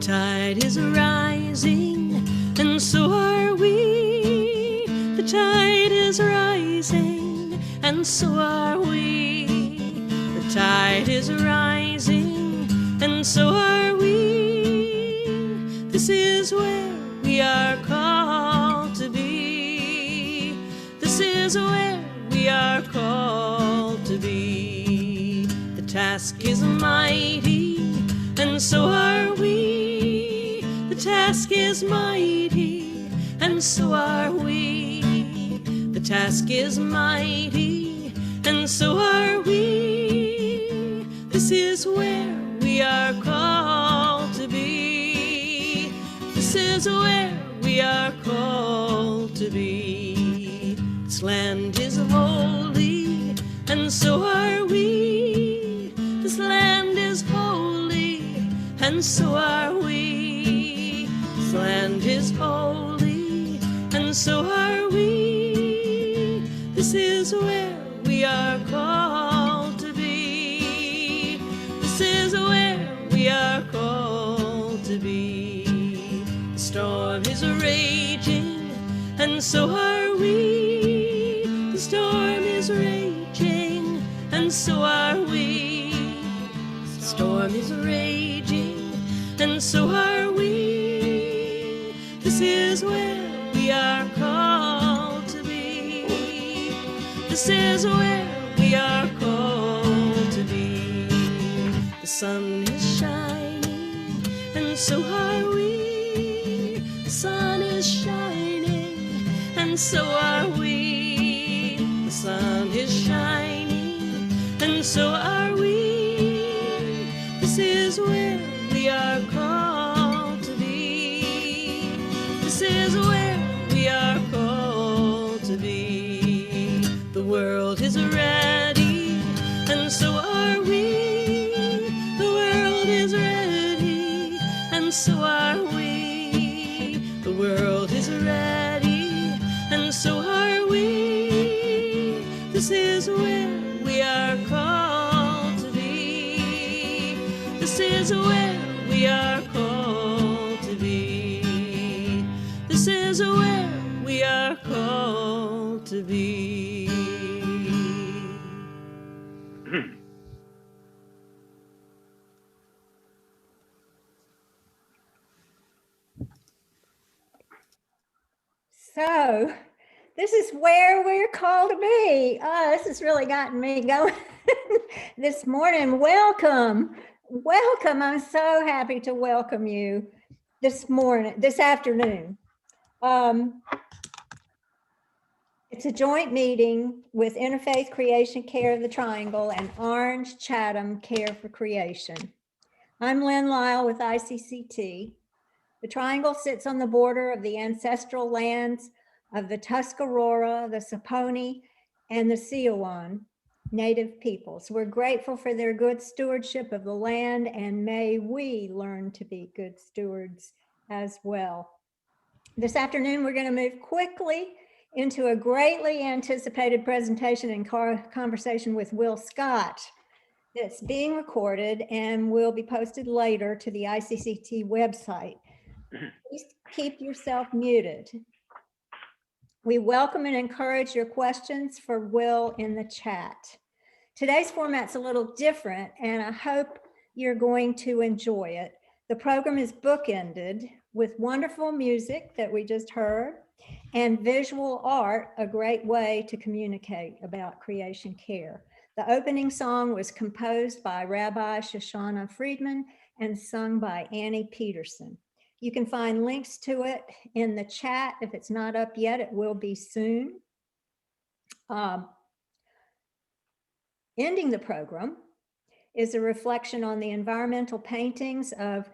tide is rising, and so are we. The tide is rising, and so are we. The tide is rising, and so are we. This is where we are called to be. This is where we are called to be. The task is mighty, and so are we. The task is mighty, and so are we. The task is mighty, and so are we. This is where we are called to be. This is where we are called to be. This land is holy, and so are we. This land is holy, and so are we. This land is holy, and so are we. This is where we are called to be. This is where we are called to be. The storm is raging, and so are we. The storm is raging, and so are we. The storm is raging, and so are we. This is where we are called to be. This is where we are called to be. The sun is shining, and so are we. The sun is shining, and so are we. The sun is shining, and so are we. This is where we are called to be. This is where we are called to be. The world is ready, and so are we. The world is ready, and so are we. The world is ready, and so are we. This is where we are called to be. This is where we are called to be. This is where we are called to be. So this is where we're called to be. Oh, this has really gotten me going this morning. Welcome. Welcome. I'm so happy to welcome you this afternoon. It's a joint meeting with Interfaith Creation Care of the Triangle and Orange Chatham Care for Creation. I'm Lynn Lyle with ICCT. The Triangle sits on the border of the ancestral lands of the Tuscarora, the Saponi, and the Siouan Native peoples. We're grateful for their good stewardship of the land, and may we learn to be good stewards as well. This afternoon, we're going to move quickly into a greatly anticipated presentation and conversation with Will Scott that's being recorded and will be posted later to the ICCT website. Please keep yourself muted. We welcome and encourage your questions for Will in the chat. Today's format's a little different, and I hope you're going to enjoy it. The program is bookended with wonderful music that we just heard and visual art, a great way to communicate about creation care. The opening song was composed by Rabbi Shoshana Friedman and sung by Annie Peterson. You can find links to it in the chat. If it's not up yet, it will be soon. Ending the program is a reflection on the environmental paintings of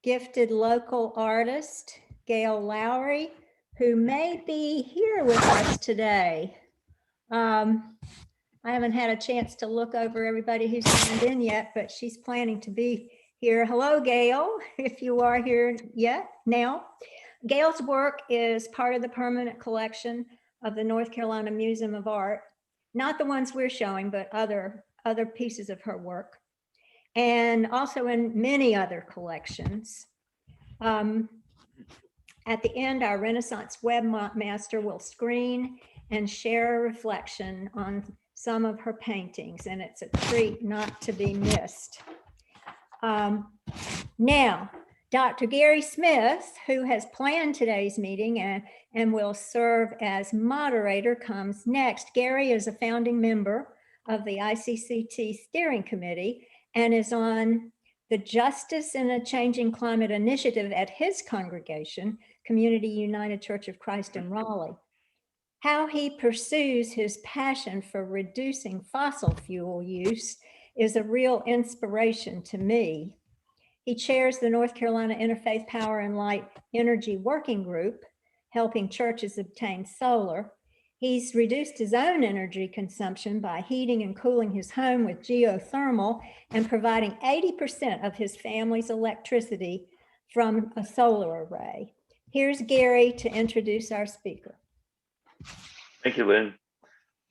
gifted local artist Gail Lowry, who may be here with us today. I haven't had a chance to look over everybody who's signed in yet, but she's planning to be here. Hello, Gail, if you are here yet now. Gail's work is part of the permanent collection of the North Carolina Museum of Art, not the ones we're showing, but other pieces of her work, and also in many other collections. At the end, our Renaissance webmaster will screen and share a reflection on some of her paintings, and it's a treat not to be missed. Now, Dr. Gary Smith, who has planned today's meeting and will serve as moderator, comes next. Gary is a founding member of the ICCT Steering Committee and is on the Justice in a Changing Climate initiative at his congregation, Community United Church of Christ in Raleigh. How he pursues his passion for reducing fossil fuel use is a real inspiration to me. He chairs the North Carolina Interfaith Power and Light Energy Working Group, helping churches obtain solar. He's reduced his own energy consumption by heating and cooling his home with geothermal and providing 80% of his family's electricity from a solar array. Here's Gary to introduce our speaker. Thank you, Lynn.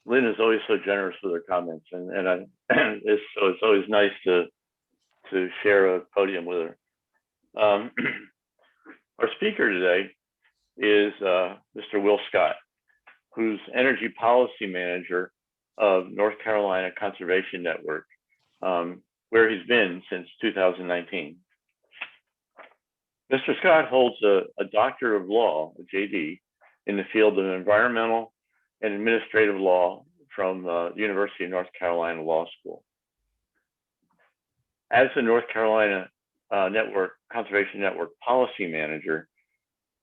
Lynn is always so generous with her comments, and it's always nice to share a podium with her. Our speaker today is Mr. Will Scott, who's Energy Policy Manager of North Carolina Conservation Network, where he's been since 2019. Mr. Scott holds a Doctor of Law, a JD, in the field of environmental and administrative law from the University of North Carolina Law School. As the North Carolina Conservation Network Policy Manager,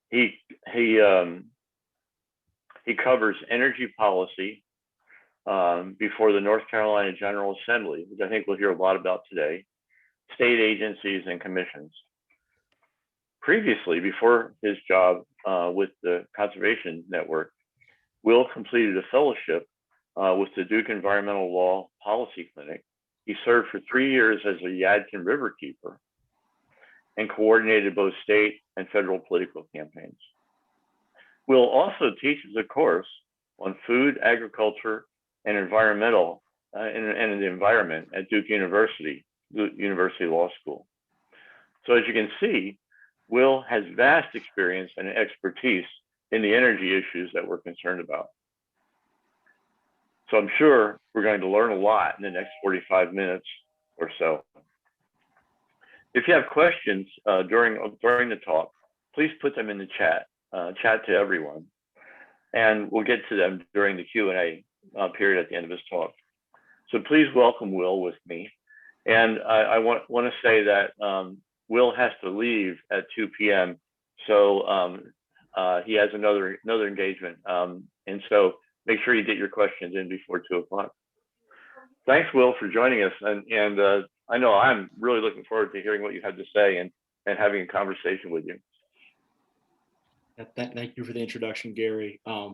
he covers energy policy before the North Carolina General Assembly, which I think we'll hear a lot about today, state agencies and commissions. Previously, before his job with the Conservation Network, Will completed a fellowship with the Duke Environmental Law Policy Clinic. He served for 3 years as a Yadkin River keeper and coordinated both state and federal political campaigns. Will also teaches a course on food, agriculture, and environmental and the environment at Duke University Law School. So as you can see, Will has vast experience and expertise in the energy issues that we're concerned about. So I'm sure we're going to learn a lot in the next 45 minutes or so. If you have questions during the talk, please put them in the chat to everyone, and we'll get to them during the Q&A period at the end of his talk. So please welcome Will with me. And I want to say that Will has to leave at 2 p.m. So he has another engagement. And so make sure you get your questions in before 2 o'clock. Thanks, Will, for joining us. And I know I'm really looking forward to hearing what you have to say and having a conversation with you. Thank you for the introduction, Gary. I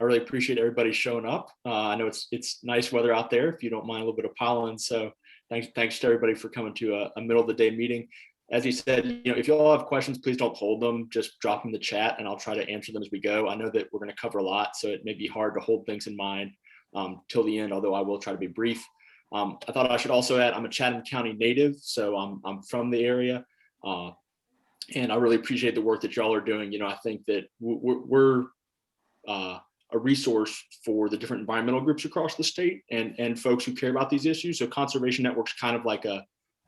really appreciate everybody showing up. I know it's nice weather out there, if you don't mind a little bit of pollen. So thanks to everybody for coming to a middle of the day meeting. As you said, if you all have questions, please don't hold them. Just drop them in the chat, and I'll try to answer them as we go. I know that we're going to cover a lot, so it may be hard to hold things in mind till the end, although I will try to be brief. I thought I should also add, I'm a Chatham County native, so I'm from the area. And I really appreciate the work that y'all are doing. I think that we're a resource for the different environmental groups across the state and folks who care about these issues. So Conservation Network's kind of like a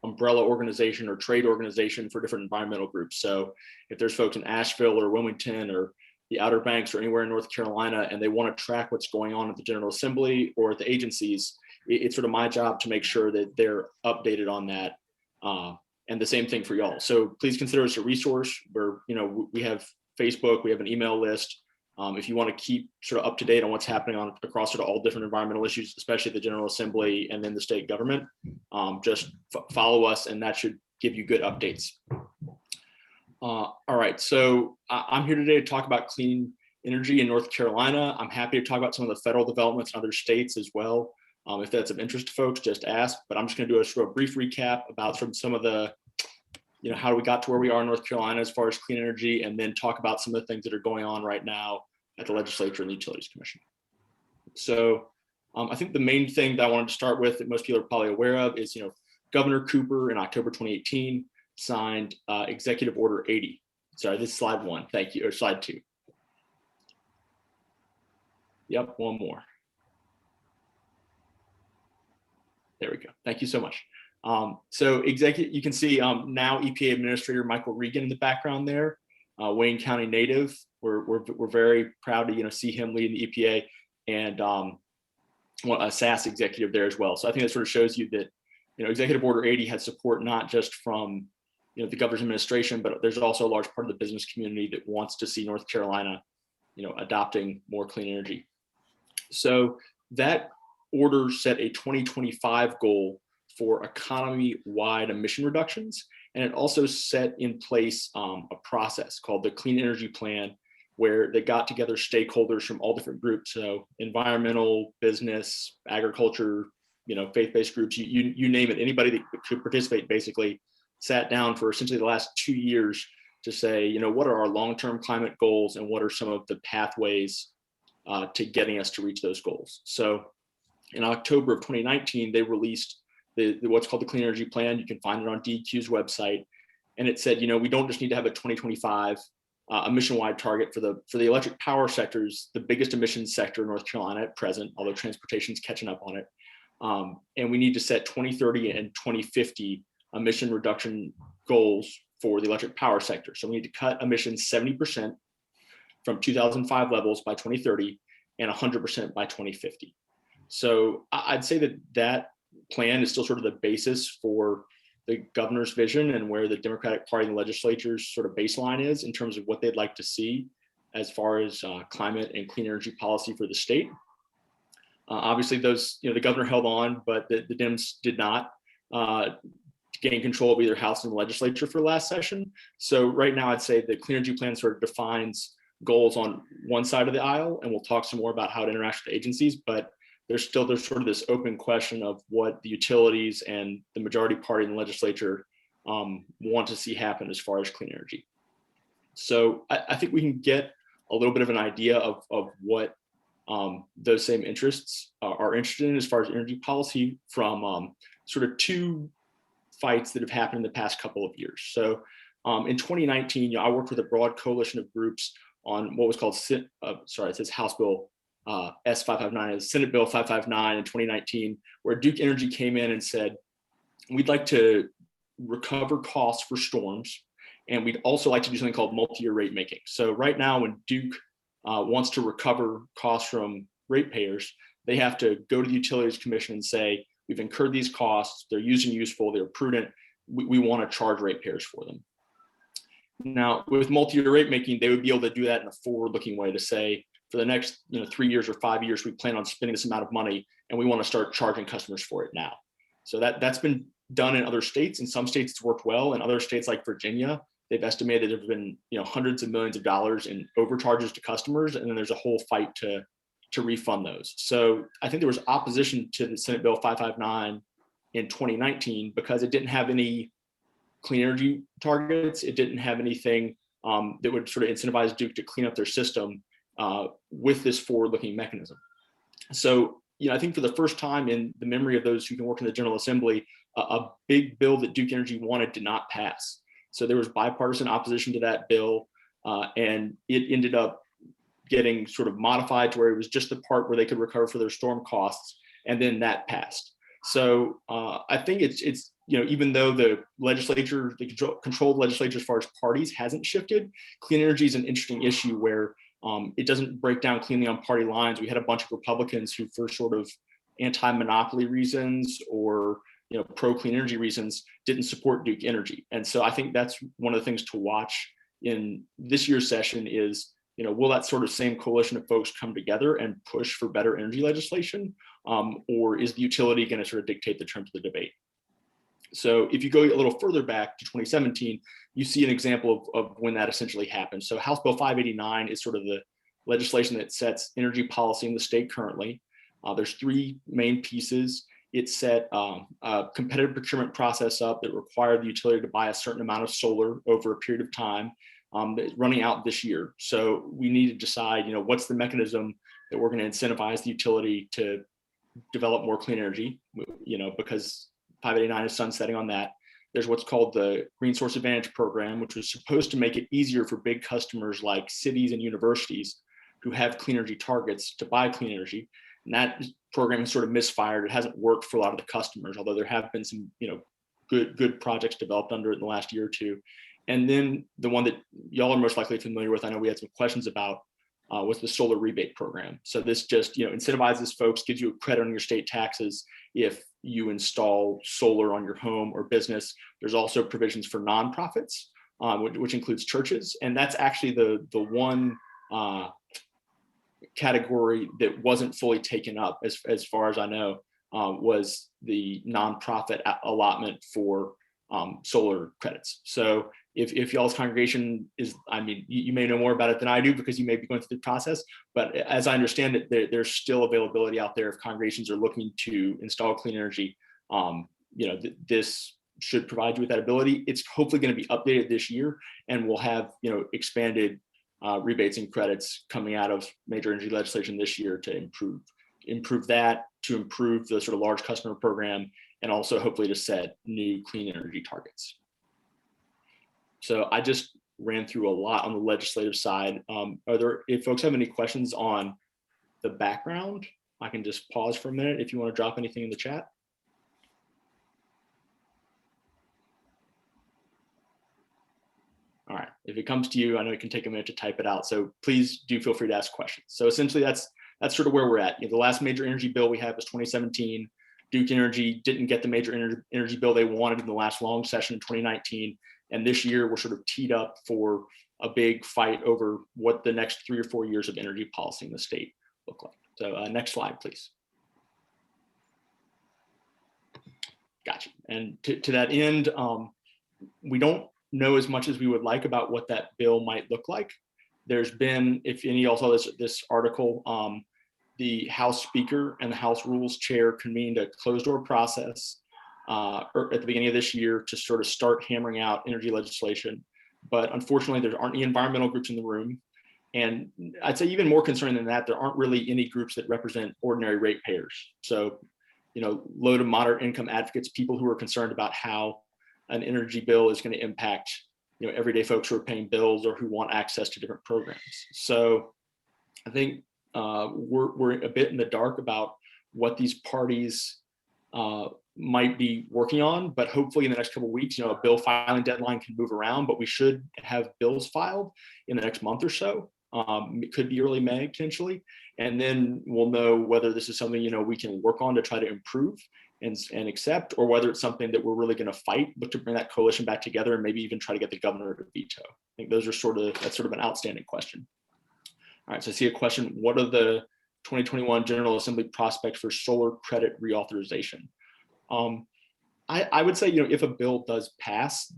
umbrella organization or trade organization for different environmental groups. So if there's folks in Asheville or Wilmington or the Outer Banks or anywhere in North Carolina, and they want to track what's going on at the General Assembly or at the agencies, it's sort of my job to make sure that they're updated on that. And the same thing for y'all. So please consider us a resource where, we have Facebook, we have an email list. If you want to keep sort of up to date on what's happening across sort of all different environmental issues, especially the General Assembly and then the state government, just follow us, and that should give you good updates. All right, so I'm here today to talk about clean energy in North Carolina. I'm happy to talk about some of the federal developments in other states as well. If that's of interest to folks, just ask. But I'm just going to do a sort of brief recap about sort of some of the, how we got to where we are in North Carolina as far as clean energy, and then talk about some of the things that are going on right now at the legislature and the Utilities Commission. So I think the main thing that I wanted to start with that most people are probably aware of is, Governor Cooper in October 2018 signed Executive Order 80, Sorry, this is slide 1. Thank you, or slide 2. Yep, one more. There we go. Thank you so much. So executive, you can see now EPA Administrator Michael Regan in the background there, Wayne County native. We're very proud to see him leading the EPA, and a SAS executive there as well. So I think that sort of shows you that Executive Order 80 had support not just from the governor's administration, but there's also a large part of the business community that wants to see North Carolina adopting more clean energy. So that order set a 2025 goal for economy-wide emission reductions, and it also set in place a process called the Clean Energy Plan, where they got together stakeholders from all different groups, so environmental, business, agriculture, faith-based groups, you name it, anybody that could participate basically sat down for essentially the last 2 years to say, what are our long-term climate goals and what are some of the pathways to getting us to reach those goals. So in October of 2019, they released what's called the Clean Energy Plan. You can find it on DEQ's website. And it said, we don't just need to have a 2025 emission-wide target for the electric power sectors, the biggest emissions sector in North Carolina at present, although transportation's catching up on it. And we need to set 2030 and 2050 emission reduction goals for the electric power sector. So we need to cut emissions 70% from 2005 levels by 2030 and 100% by 2050. So I'd say that plan is still sort of the basis for the governor's vision and where the Democratic Party and the legislature's sort of baseline is in terms of what they'd like to see as far as climate and clean energy policy for the state. Obviously, those, the governor held on, but the Dems did not gain control of either House and the legislature for last session. So right now, I'd say the Clean Energy Plan sort of defines goals on one side of the aisle, and we'll talk some more about how it interacts with agencies, but there's sort of this open question of what the utilities and the majority party in the legislature want to see happen as far as clean energy. So I think we can get a little bit of an idea of what those same interests are interested in as far as energy policy from sort of two fights that have happened in the past couple of years. So in 2019, I worked with a broad coalition of groups on what was called, it says House Bill S559, Senate Bill 559 in 2019, where Duke Energy came in and said, we'd like to recover costs for storms, and we'd also like to do something called multi-year rate making. So right now, when Duke wants to recover costs from ratepayers, they have to go to the Utilities Commission and say, we've incurred these costs, they're used and useful, they're prudent, we want to charge ratepayers for them. Now, with multi-year rate making, they would be able to do that in a forward-looking way to say, for the next 3 years or 5 years, we plan on spending this amount of money, and we want to start charging customers for it now. So that's been done in other states. In some states, it's worked well. In other states like Virginia, they've estimated there have been hundreds of millions of dollars in overcharges to customers, and then there's a whole fight to refund those. So I think there was opposition to the Senate Bill 559 in 2019 because it didn't have any clean energy targets. It didn't have anything that would sort of incentivize Duke to clean up their system with this forward-looking mechanism. So, I think for the first time in the memory of those who can work in the General Assembly, a big bill that Duke Energy wanted did not pass. So there was bipartisan opposition to that bill, and it ended up getting sort of modified to where it was just the part where they could recover for their storm costs, and then that passed. So I think it's even though the legislature, the controlled legislature as far as parties hasn't shifted, clean energy is an interesting issue where it doesn't break down cleanly on party lines. We had a bunch of Republicans who, for sort of anti-monopoly reasons or pro-clean energy reasons, didn't support Duke Energy. And so I think that's one of the things to watch in this year's session is, will that sort of same coalition of folks come together and push for better energy legislation? Or is the utility going to sort of dictate the terms of the debate? So if you go a little further back to 2017, you see an example of when that essentially happened. So House Bill 589 is sort of the legislation that sets energy policy in the state currently. There's three main pieces. It set a competitive procurement process up that required the utility to buy a certain amount of solar over a period of time, running out this year. So we need to decide, what's the mechanism that we're going to incentivize the utility to develop more clean energy, because 589 is sunsetting on that. there's what's called the Green Source Advantage program, which was supposed to make it easier for big customers like cities and universities who have clean energy targets to buy clean energy. And that program has sort of misfired. It hasn't worked for a lot of the customers, although there have been some, good projects developed under it in the last year or two. And then the one that y'all are most likely familiar with, I know we had some questions about, was the solar rebate program. So this just, incentivizes folks, gives you a credit on your state taxes if you install solar on your home or business. There's also provisions for nonprofits, which includes churches. And that's actually the one category that wasn't fully taken up, as far as I know, was the nonprofit allotment for solar credits. So if y'all's congregation is, you may know more about it than I do because you may be going through the process, but as I understand it, there's still availability out there if congregations are looking to install clean energy. This should provide you with that ability. It's hopefully going to be updated this year, and we'll have expanded rebates and credits coming out of major energy legislation this year to improve that, to improve the sort of large customer program, and also hopefully to set new clean energy targets. So I just ran through a lot on the legislative side. If folks have any questions on the background, I can just pause for a minute if you want to drop anything in the chat. All right, if it comes to you, I know it can take a minute to type it out, so please do feel free to ask questions. So essentially that's sort of where we're at. The last major energy bill we had was 2017. Duke Energy didn't get the major energy bill they wanted in the last long session in 2019. And this year we're sort of teed up for a big fight over what the next 3 or 4 years of energy policy in the state look like. So next slide, please. Gotcha. And to that end, we don't know as much as we would like about what that bill might look like. There's been, if any of y'all saw this article, the House Speaker and the House Rules Chair convened a closed door process at the beginning of this year to sort of start hammering out energy legislation. But unfortunately, there aren't any environmental groups in the room. And I'd say even more concerning than that, there aren't really any groups that represent ordinary ratepayers. So, low to moderate income advocates, people who are concerned about how an energy bill is going to impact, everyday folks who are paying bills or who want access to different programs. So I think we're a bit in the dark about what these parties might be working on, but hopefully in the next couple of weeks, a bill filing deadline can move around, but we should have bills filed in the next month or so. It could be early May potentially, and then we'll know whether this is something we can work on to try to improve and accept, or whether it's something that we're really going to fight, but to bring that coalition back together and maybe even try to get the governor to veto. I think that's sort of an outstanding question. All right, so I see a question. What are the 2021 General Assembly prospects for solar credit reauthorization? I would say, if a bill does pass,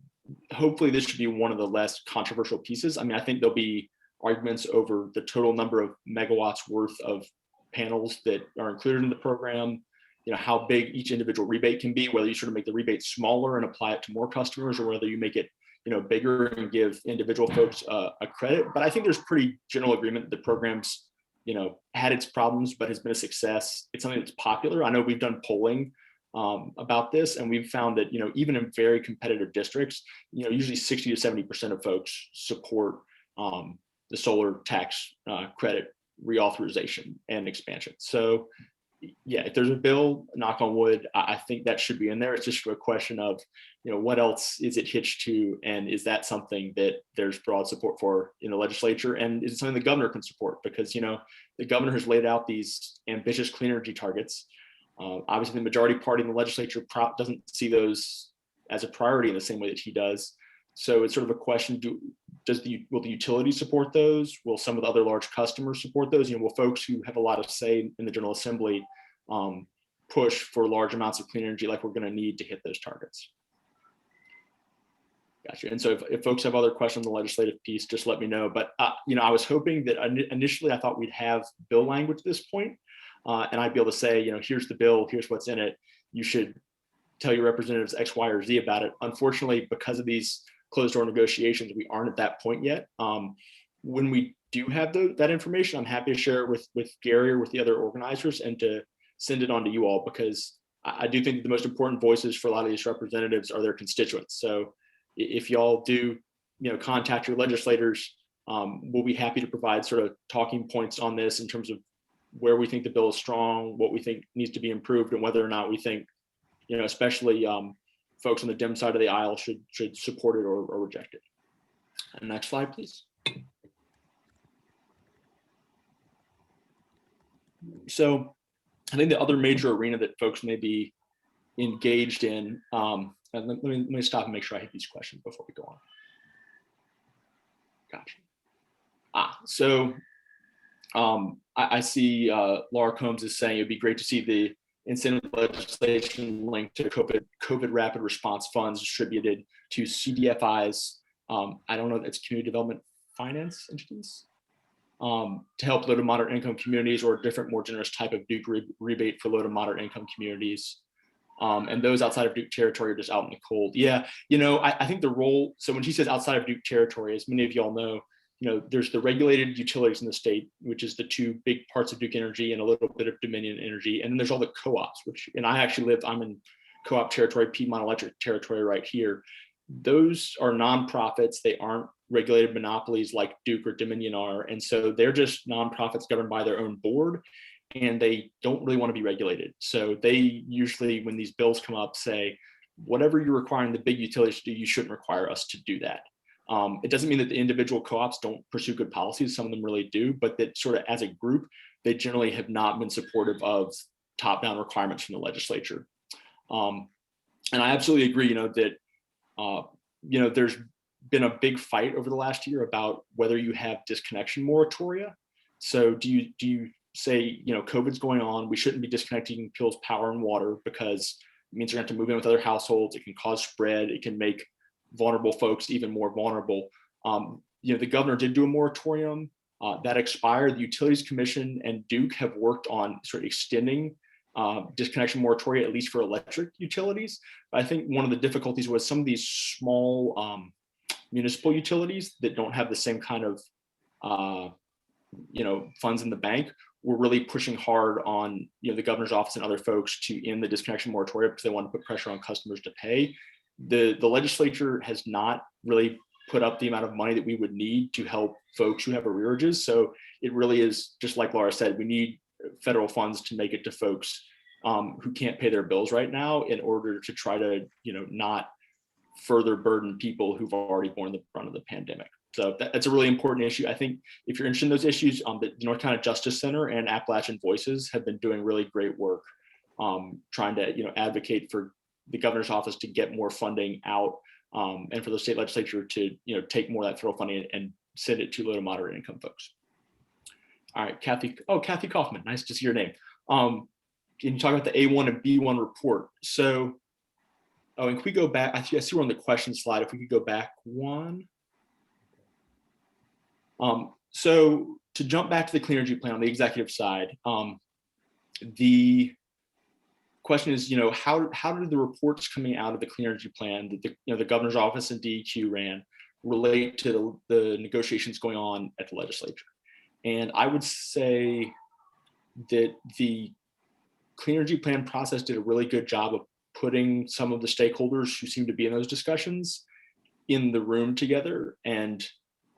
hopefully this should be one of the less controversial pieces. I think there'll be arguments over the total number of megawatts worth of panels that are included in the program, how big each individual rebate can be, whether you sort of make the rebate smaller and apply it to more customers, or whether you make it bigger and give individual folks a credit. But I think there's pretty general agreement that the program's had its problems, but has been a success. It's something that's popular. I know we've done polling about this, and we've found that even in very competitive districts, usually 60 to 70% of folks support the solar tax credit reauthorization and expansion. So yeah, if there's a bill, knock on wood, I think that should be in there. It's just a question of, what else is it hitched to? And is that something that there's broad support for in the legislature? And is it something the governor can support? Because, the governor has laid out these ambitious clean energy targets. Obviously, the majority party in the legislature doesn't see those as a priority in the same way that he does. So it's sort of a question, will the utility support those? Will some of the other large customers support those? Will folks who have a lot of say in the General Assembly push for large amounts of clean energy like we're going to need to hit those targets? Gotcha. And so if folks have other questions on the legislative piece, just let me know. But, I was hoping that initially I thought we'd have bill language at this point, and I'd be able to say, here's the bill, here's what's in it. You should tell your representatives X, Y, or Z about it. Unfortunately, because of these closed door negotiations, we aren't at that point yet. When we do have that information, I'm happy to share it with Gary or with the other organizers and to send it on to you all, because I do think the most important voices for a lot of these representatives are their constituents. So if y'all do, contact your legislators, we'll be happy to provide sort of talking points on this in terms of where we think the bill is strong, what we think needs to be improved, and whether or not we think, especially folks on the Dem side of the aisle should support it or reject it. And next slide, please. So I think the other major arena that folks may be engaged in, and let me stop and make sure I hit these questions before we go on. Gotcha. So I see Laura Combs is saying it'd be great to see the incentive legislation linked to COVID rapid response funds distributed to CDFIs. I don't know, that's community development finance entities, to help low to moderate income communities, or a different, more generous type of Duke rebate for low to moderate income communities. And those outside of Duke territory are just out in the cold. Yeah, I think the role, so when she says outside of Duke territory, as many of y'all know, there's the regulated utilities in the state, which is the two big parts of Duke Energy and a little bit of Dominion Energy. And then there's all the co-ops, and I actually I'm in co-op territory, Piedmont Electric territory right here. Those are nonprofits. They aren't regulated monopolies like Duke or Dominion are. And so they're just nonprofits governed by their own board, and they don't really want to be regulated. So they usually, when these bills come up, say, whatever you're requiring the big utilities to do, you shouldn't require us to do that. It doesn't mean that the individual co-ops don't pursue good policies. Some of them really do, but that sort of as a group, they generally have not been supportive of top-down requirements from the legislature. And I absolutely agree, that, there's been a big fight over the last year about whether you have disconnection moratoria. So do you say, COVID's going on, we shouldn't be disconnecting people's power and water because it means they're going to have to move in with other households. It can cause spread. It can make vulnerable folks even more vulnerable. The governor did do a moratorium that expired. The Utilities Commission and Duke have worked on sort of extending disconnection moratoria, at least for electric utilities. But I think one of the difficulties was some of these small municipal utilities that don't have the same kind of funds in the bank were really pushing hard on the governor's office and other folks to end the disconnection moratorium because they want to put pressure on customers to pay. The legislature has not really put up the amount of money that we would need to help folks who have arrearages. So it really is, just like Laura said, we need federal funds to make it to folks who can't pay their bills right now, in order to try to not further burden people who've already borne the brunt of the pandemic. So that's a really important issue. I think if you're interested in those issues, the North Carolina Justice Center and Appalachian Voices have been doing really great work trying to advocate for the governor's office to get more funding out, and for the state legislature to take more of that federal funding and send it to low to moderate income folks. All right, Kathy Kaufman, nice to see your name. Can you talk about the A1 and B1 report? So, and can we go back? I see we're on the question slide. If we could go back one. So to jump back to the clean energy plan on the executive side, the question is, how did the reports coming out of the clean energy plan that the governor's office and DEQ ran relate to the negotiations going on at the legislature? And I would say that the clean energy plan process did a really good job of putting some of the stakeholders who seem to be in those discussions in the room together. And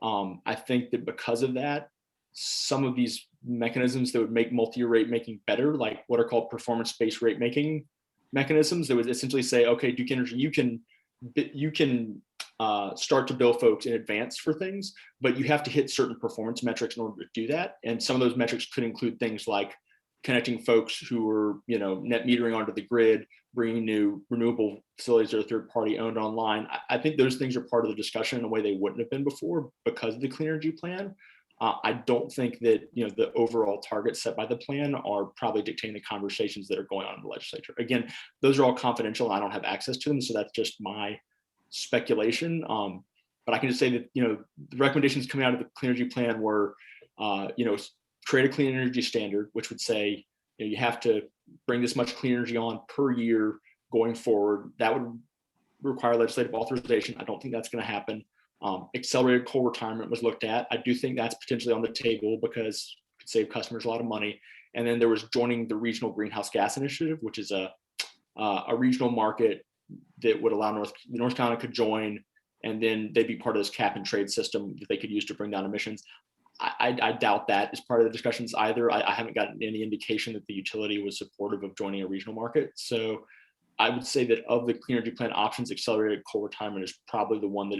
I think that because of that, some of these mechanisms that would make multi-year rate making better, like what are called performance-based rate making mechanisms, that would essentially say, okay, Duke Energy, you can start to bill folks in advance for things, but you have to hit certain performance metrics in order to do that. And some of those metrics could include things like connecting folks who are, net metering onto the grid, bringing new renewable facilities that are third party owned online. I think those things are part of the discussion in a way they wouldn't have been before because of the clean energy plan. I don't think that the overall targets set by the plan are probably dictating the conversations that are going on in the legislature. Again, those are all confidential and I don't have access to them, so that's just my speculation. But I can just say that the recommendations coming out of the clean energy plan were create a clean energy standard, which would say you have to bring this much clean energy on per year going forward. That would require legislative authorization. I don't think that's going to happen. Accelerated coal retirement was looked at. I do think that's potentially on the table because it could save customers a lot of money. And then there was joining the Regional Greenhouse Gas Initiative, which is a a regional market that would allow North Carolina could join, and then they'd be part of this cap and trade system that they could use to bring down emissions. I doubt that is part of the discussions either. I haven't gotten any indication that the utility was supportive of joining a regional market. So I would say that of the clean energy plan options, accelerated coal retirement is probably the one that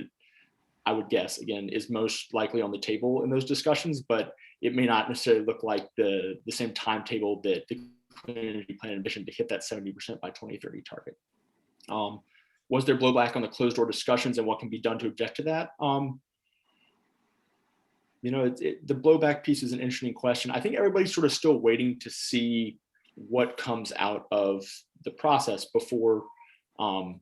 I would guess, again, is most likely on the table in those discussions, but it may not necessarily look like the same timetable that the clean energy plan ambition to hit that 70% by 2030 target. Was there blowback on the closed door discussions, and what can be done to object to that? The blowback piece is an interesting question. I think everybody's sort of still waiting to see what comes out of the process before saying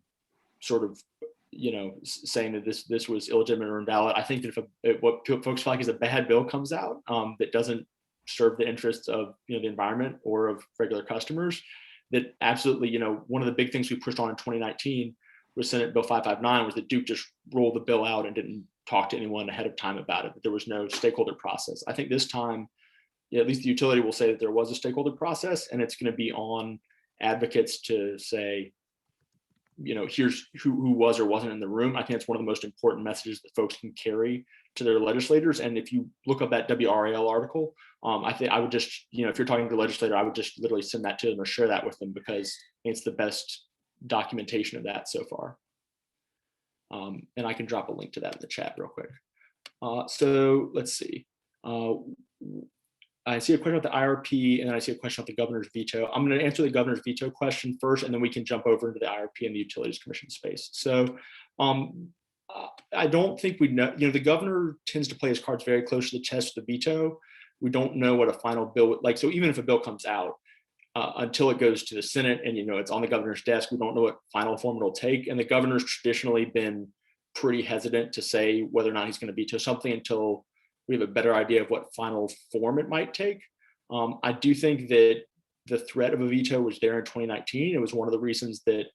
that this was illegitimate or invalid. I think that if what folks feel like is a bad bill comes out that doesn't serve the interests of the environment or of regular customers, that absolutely, one of the big things we pushed on in 2019 with Senate Bill 559 was that Duke just rolled the bill out and didn't talk to anyone ahead of time about it. That there was no stakeholder process. I think this time, at least the utility will say that there was a stakeholder process, and it's going to be on advocates to say, here's who was or wasn't in the room. I think it's one of the most important messages that folks can carry to their legislators. And if you look up that WRAL article, I think I would just, if you're talking to a legislator, I would just literally send that to them or share that with them, because it's the best documentation of that so far. And I can drop a link to that in the chat real quick. So let's see. I see a question about the IRP, and then I see a question about the governor's veto. I'm going to answer the governor's veto question first, and then we can jump over into the IRP and the Utilities Commission space. So I don't think we know, the governor tends to play his cards very close to the chest with the veto. We don't know what a final bill, so even if a bill comes out, until it goes to the Senate and, it's on the governor's desk, we don't know what final form it'll take. And the governor's traditionally been pretty hesitant to say whether or not he's going to veto something until we have a better idea of what final form it might take. I do think that the threat of a veto was there in 2019. It was one of the reasons that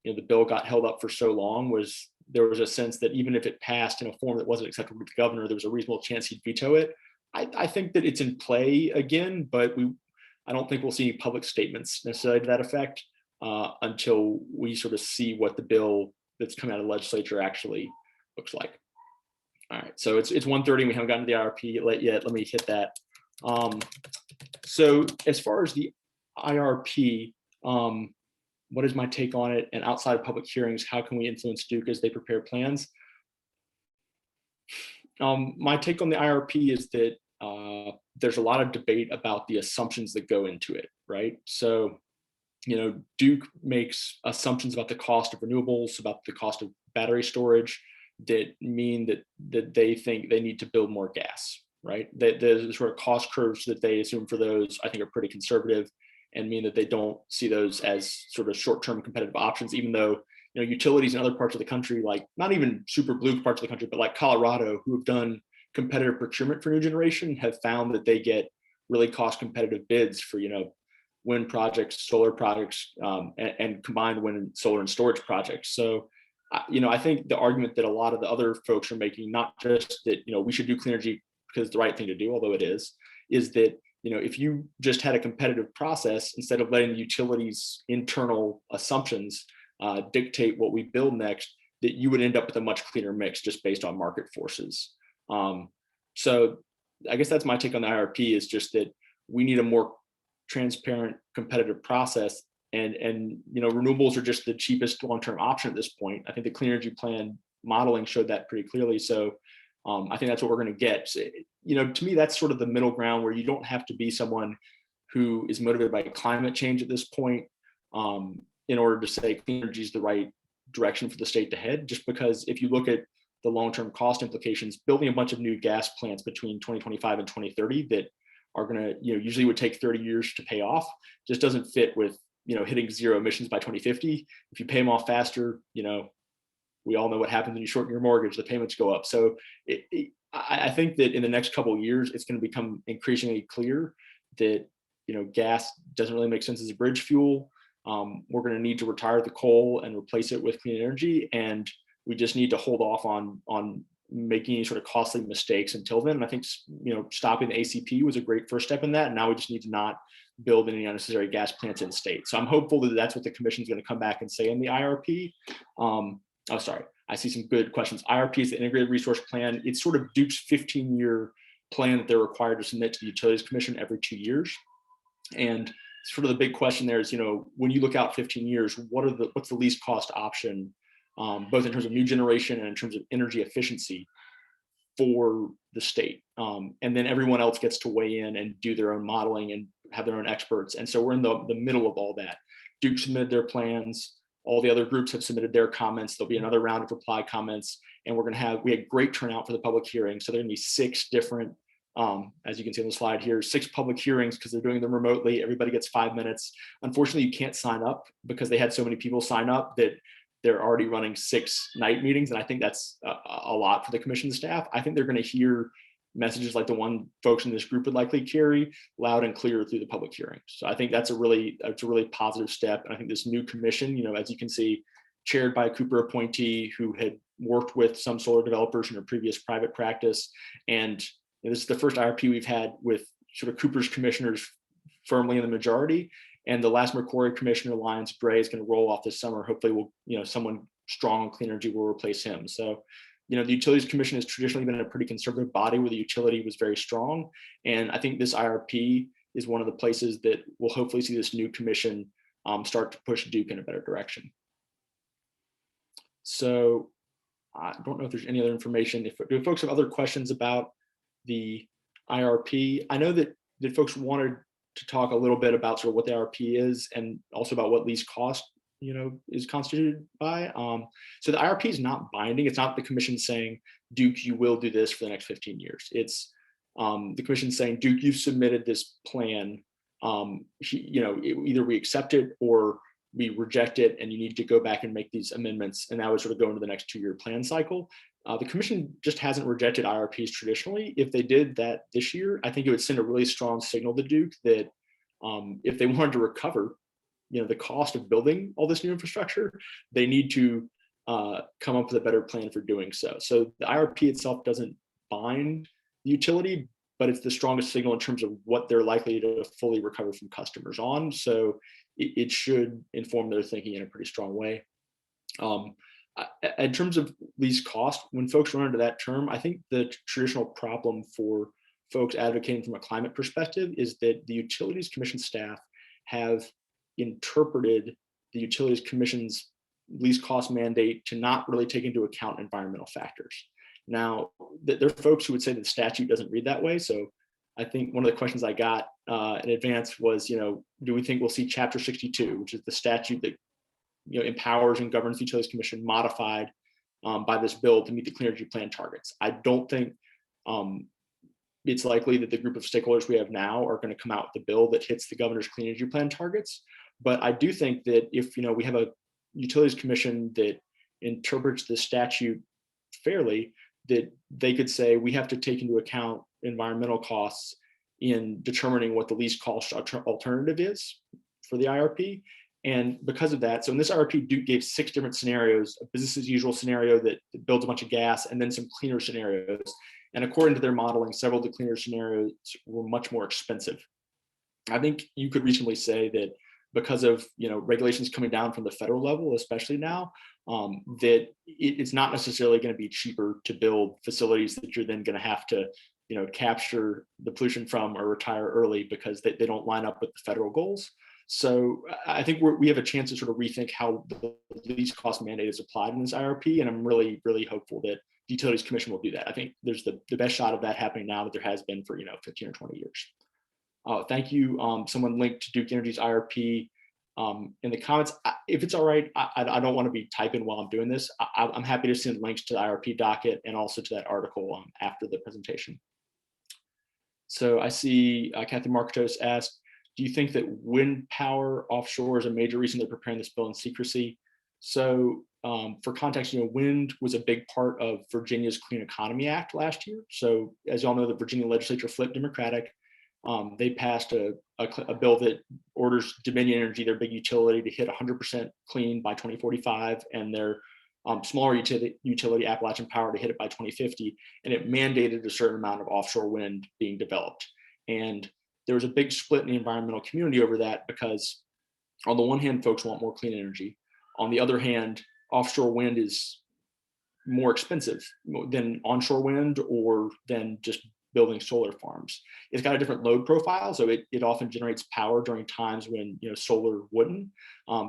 the bill got held up for so long, was there was a sense that even if it passed in a form that wasn't acceptable to the governor, there was a reasonable chance he'd veto it. I think that it's in play again, but I don't think we'll see any public statements necessarily to that effect until we sort of see what the bill that's coming out of the legislature actually looks like. All right, so it's 1:30. We haven't gotten to the IRP yet. Let me hit that. So as far as the IRP, what is my take on it? And outside of public hearings, how can we influence Duke as they prepare plans? My take on the IRP is that there's a lot of debate about the assumptions that go into it, right? So, Duke makes assumptions about the cost of renewables, about the cost of battery storage, that mean that they think they need to build more gas, right? The sort of cost curves that they assume for those, I think, are pretty conservative and mean that they don't see those as sort of short-term competitive options, even though, utilities in other parts of the country, like not even super blue parts of the country, but like Colorado, who have done competitive procurement for new generation, have found that they get really cost competitive bids for, wind projects, solar projects, and combined wind and solar and storage projects. So, I think the argument that a lot of the other folks are making, not just that, we should do clean energy because it's the right thing to do, although it is that, if you just had a competitive process, instead of letting the utilities' internal assumptions dictate what we build next, that you would end up with a much cleaner mix just based on market forces. So I guess that's my take on the IRP, is just that we need a more transparent, competitive process. And renewables are just the cheapest long-term option at this point. I think the clean energy plan modeling showed that pretty clearly. So I think that's what we're going to get. So, to me, that's sort of the middle ground, where you don't have to be someone who is motivated by climate change at this point in order to say clean energy is the right direction for the state to head. Just because if you look at the long-term cost implications, building a bunch of new gas plants between 2025 and 2030 that are going to, usually would take 30 years to pay off, just doesn't fit with, hitting zero emissions by 2050. If you pay them off faster, we all know what happens when you shorten your mortgage, the payments go up. So I think that in the next couple of years, it's going to become increasingly clear that, gas doesn't really make sense as a bridge fuel. We're going to need to retire the coal and replace it with clean energy. And we just need to hold off on making any sort of costly mistakes until then. And I think, stopping the ACP was a great first step in that. And now we just need to not build any unnecessary gas plants in state. So I'm hopeful that that's what the commission is going to come back and say in the IRP. Oh, sorry, I see some good questions. IRP is the Integrated Resource Plan. It's sort of Duke's 15-year plan that they're required to submit to the Utilities Commission every 2 years. And sort of the big question there is, when you look out 15 years, what's the least cost option, both in terms of new generation and in terms of energy efficiency for the state? And then everyone else gets to weigh in and do their own modeling and have their own experts. And so we're in the middle of all that. Duke submitted their plans. All the other groups have submitted their comments. There'll be another round of reply comments, and we had great turnout for the public hearing. So there are going to be 6 different, as you can see on the slide here, 6 public hearings because they're doing them remotely. Everybody gets 5 minutes. Unfortunately, you can't sign up because they had so many people sign up that they're already running 6 night meetings. And I think that's a lot for the commission staff. I think they're going to hear messages like the one folks in this group would likely carry loud and clear through the public hearing. So I think that's a really positive step. And I think this new commission, as you can see, chaired by a Cooper appointee who had worked with some solar developers in her previous private practice. And this is the first IRP we've had with sort of Cooper's commissioners firmly in the majority. And the last Macquarie commissioner, Lyons Gray, is going to roll off this summer. Hopefully someone strong on clean energy will replace him. So the Utilities Commission has traditionally been a pretty conservative body where the utility was very strong. And I think this IRP is one of the places that we'll hopefully see this new commission start to push Duke in a better direction. So I don't know if there's any other information. Do folks have other questions about the IRP? I know that folks wanted to talk a little bit about sort of what the IRP is and also about what least cost is constituted by. So the IRP is not binding. It's not the commission saying, Duke, you will do this for the next 15 years. It's the commission saying, Duke, you've submitted this plan. Either we accept it or we reject it, and you need to go back and make these amendments. And that would sort of go into the next 2-year plan cycle. The commission just hasn't rejected IRPs traditionally. If they did that this year, I think it would send a really strong signal to Duke that if they wanted to recover the cost of building all this new infrastructure, they need to come up with a better plan for doing so. So the IRP itself doesn't bind the utility, but it's the strongest signal in terms of what they're likely to fully recover from customers on. So it should inform their thinking in a pretty strong way. In terms of least cost, when folks run into that term, I think the traditional problem for folks advocating from a climate perspective is that the Utilities Commission staff have interpreted the Utilities Commission's least cost mandate to not really take into account environmental factors. Now, there are folks who would say that the statute doesn't read that way. So I think one of the questions I got in advance was, do we think we'll see Chapter 62, which is the statute that empowers and governs the Utilities Commission, modified by this bill to meet the Clean Energy Plan targets? I don't think it's likely that the group of stakeholders we have now are going to come out with a bill that hits the governor's Clean Energy Plan targets. But I do think that if we have a Utilities Commission that interprets the statute fairly, that they could say we have to take into account environmental costs in determining what the least cost alternative is for the IRP. And because of that, so in this IRP, Duke gave 6 different scenarios: a business as usual scenario that builds a bunch of gas, and then some cleaner scenarios. And according to their modeling, several of the cleaner scenarios were much more expensive. I think you could reasonably say that because of regulations coming down from the federal level, especially now, that it's not necessarily going to be cheaper to build facilities that you're then going to have to capture the pollution from or retire early because they don't line up with the federal goals. So I think we have a chance to sort of rethink how the least cost mandate is applied in this IRP, and I'm really, really hopeful that the Utilities Commission will do that. I think there's the best shot of that happening now that there has been for 15 or 20 years. Thank you. Someone linked to Duke Energy's IRP in the comments. If it's all right, I don't want to be typing while I'm doing this. I'm happy to send links to the IRP docket and also to that article after the presentation. So I see Kathy Marketos asked, do you think that wind power offshore is a major reason they're preparing this bill in secrecy? So for context, wind was a big part of Virginia's Clean Economy Act last year. So as y'all know, the Virginia legislature flipped Democratic. They passed a bill that orders Dominion Energy, their big utility, to hit 100% clean by 2045, and their smaller utility, Appalachian Power, to hit it by 2050. And it mandated a certain amount of offshore wind being developed. And there was a big split in the environmental community over that, because on the one hand, folks want more clean energy. On the other hand, offshore wind is more expensive than onshore wind or than just building solar farms. It's got a different load profile, so it often generates power during times when solar wouldn't.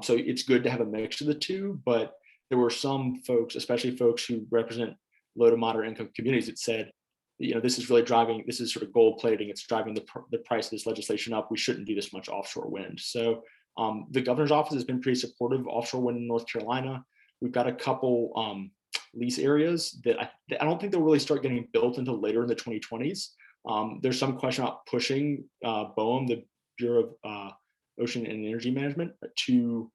So it's good to have a mix of the two, but there were some folks, especially folks who represent low to moderate income communities, that said, this is really driving, this is sort of gold plating, it's driving the price of this legislation up. We shouldn't do this much offshore wind. So the governor's office has been pretty supportive of offshore wind in North Carolina. We've got a couple lease areas that I don't think they'll really start getting built until later in the 2020s. There's some question about pushing BOEM, the Bureau of Ocean and Energy Management, to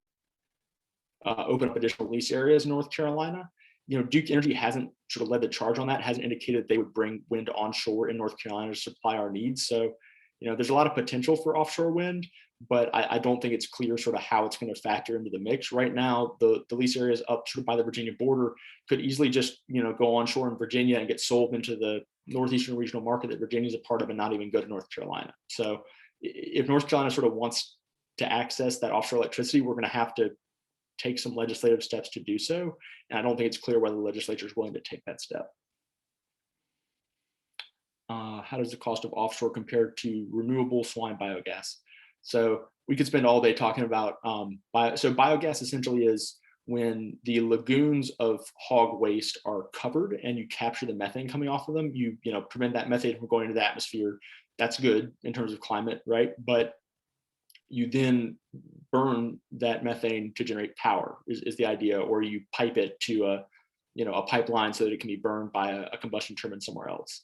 open up additional lease areas in North Carolina. Duke Energy hasn't sort of led the charge on that, hasn't indicated they would bring wind onshore in North Carolina to supply our needs. So, there's a lot of potential for offshore wind, but I don't think it's clear sort of how it's going to factor into the mix. Right now, the lease areas up sort of by the Virginia border could easily just, go onshore in Virginia and get sold into the Northeastern regional market that Virginia is a part of and not even go to North Carolina. So if North Carolina sort of wants to access that offshore electricity, we're going to have to take some legislative steps to do so. And I don't think it's clear whether the legislature is willing to take that step. How does the cost of offshore compare to renewable swine biogas? So we could spend all day talking about, so biogas essentially is when the lagoons of hog waste are covered and you capture the methane coming off of them, you prevent that methane from going into the atmosphere. That's good in terms of climate, right? But you then burn that methane to generate power is the idea, or you pipe it to a pipeline so that it can be burned by a combustion turbine somewhere else.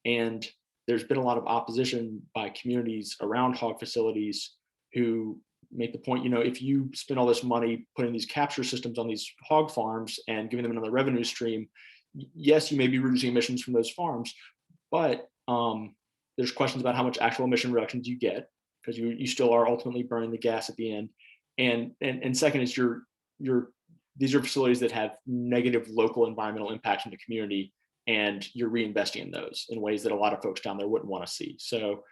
And there's been a lot of opposition by communities around hog facilities who make the point, if you spend all this money putting these capture systems on these hog farms and giving them another revenue stream, yes, you may be reducing emissions from those farms, but there's questions about how much actual emission reductions you get, because you still are ultimately burning the gas at the end. And second is these are facilities that have negative local environmental impact in the community, and you're reinvesting in those in ways that a lot of folks down there wouldn't want to see. So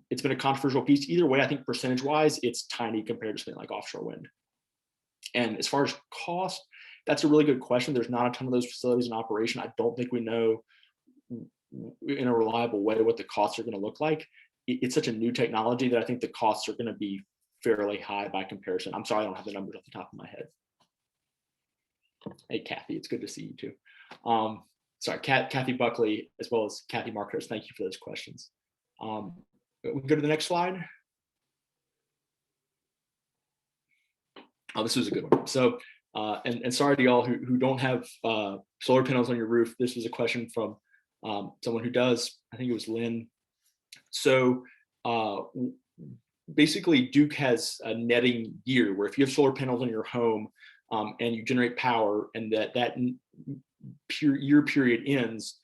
it's been a controversial piece. Either way, I think percentage wise, it's tiny compared to something like offshore wind. And as far as cost, that's a really good question. There's not a ton of those facilities in operation. I don't think we know in a reliable way what the costs are going to look like. It's such a new technology that I think the costs are going to be fairly high by comparison. I'm sorry, I don't have the numbers off the top of my head. Hey, Kathy, it's good to see you too. Sorry, Kathy Buckley, as well as Kathy Marcos, thank you for those questions. We can go to the next slide. Oh, this was a good one. So, and sorry to y'all who don't have solar panels on your roof. This was a question from someone who does. I think it was Lynn. So basically, Duke has a netting year where if you have solar panels on your home and you generate power, and that year period ends,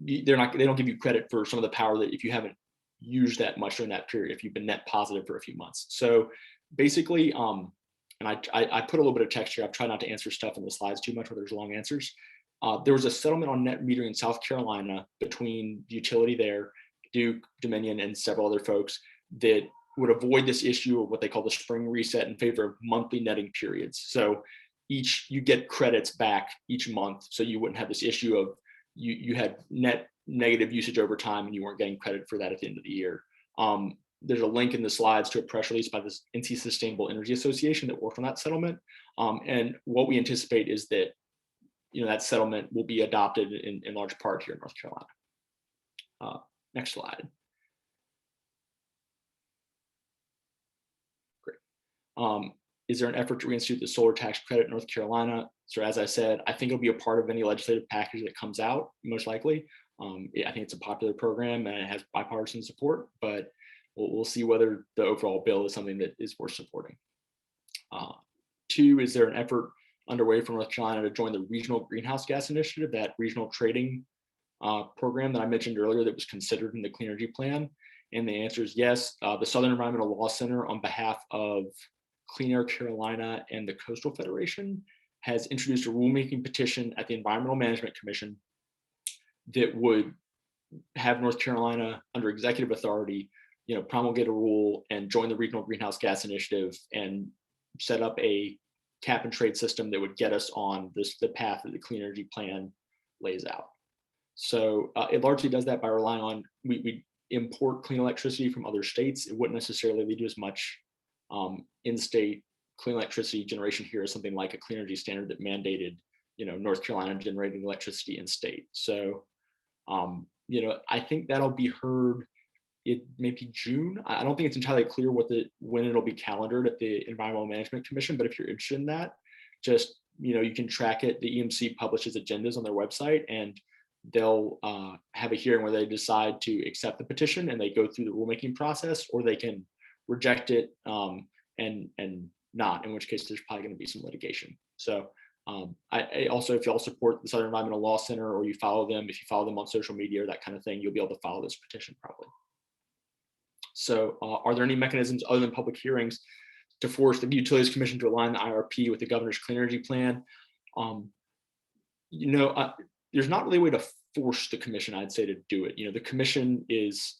they don't give you credit for some of the power that if you haven't used that much during that period, if you've been net positive for a few months. So basically, and I put a little bit of text here. I've tried not to answer stuff in the slides too much where there's long answers. There was a settlement on net metering in South Carolina between the utility there, Duke, Dominion, and several other folks that would avoid this issue of what they call the spring reset in favor of monthly netting periods. So you get credits back each month, so you wouldn't have this issue of you had net negative usage over time and you weren't getting credit for that at the end of the year. There's a link in the slides to a press release by the NC Sustainable Energy Association that worked on that settlement. And what we anticipate is that that settlement will be adopted in large part here in North Carolina. Next slide. Great. Is there an effort to reinstitute the solar tax credit in North Carolina? So as I said, I think it'll be a part of any legislative package that comes out, most likely. I think it's a popular program and it has bipartisan support, but we'll see whether the overall bill is something that is worth supporting. 2, is there an effort underway for North Carolina to join the Regional Greenhouse Gas Initiative, that regional trading program that I mentioned earlier that was considered in the Clean Energy Plan? And the answer is yes. The Southern Environmental Law Center, on behalf of Clean Air Carolina and the Coastal Federation, has introduced a rulemaking petition at the Environmental Management Commission that would have North Carolina, under executive authority, promulgate a rule and join the Regional Greenhouse Gas Initiative and set up a cap and trade system that would get us on the path that the Clean Energy Plan lays out. So it largely does that by relying on, we import clean electricity from other states. It wouldn't necessarily lead to as much in-state clean electricity generation here as something like a clean energy standard that mandated, North Carolina generating electricity in state. So, I think that'll be heard it maybe June. I don't think it's entirely clear when it'll be calendared at the Environmental Management Commission, but if you're interested in that, just, you can track it. The EMC publishes agendas on their website, and they'll have a hearing where they decide to accept the petition and they go through the rulemaking process, or they can reject it and not, in which case there's probably going to be some litigation. So I also, if you all support the Southern Environmental Law Center, or you follow them, if you follow them on social media or that kind of thing, you'll be able to follow this petition probably. So are there any mechanisms other than public hearings to force the Utilities Commission to align the IRP with the governor's clean energy plan? There's not really a way to force the commission, I'd say, to do it. The commission is,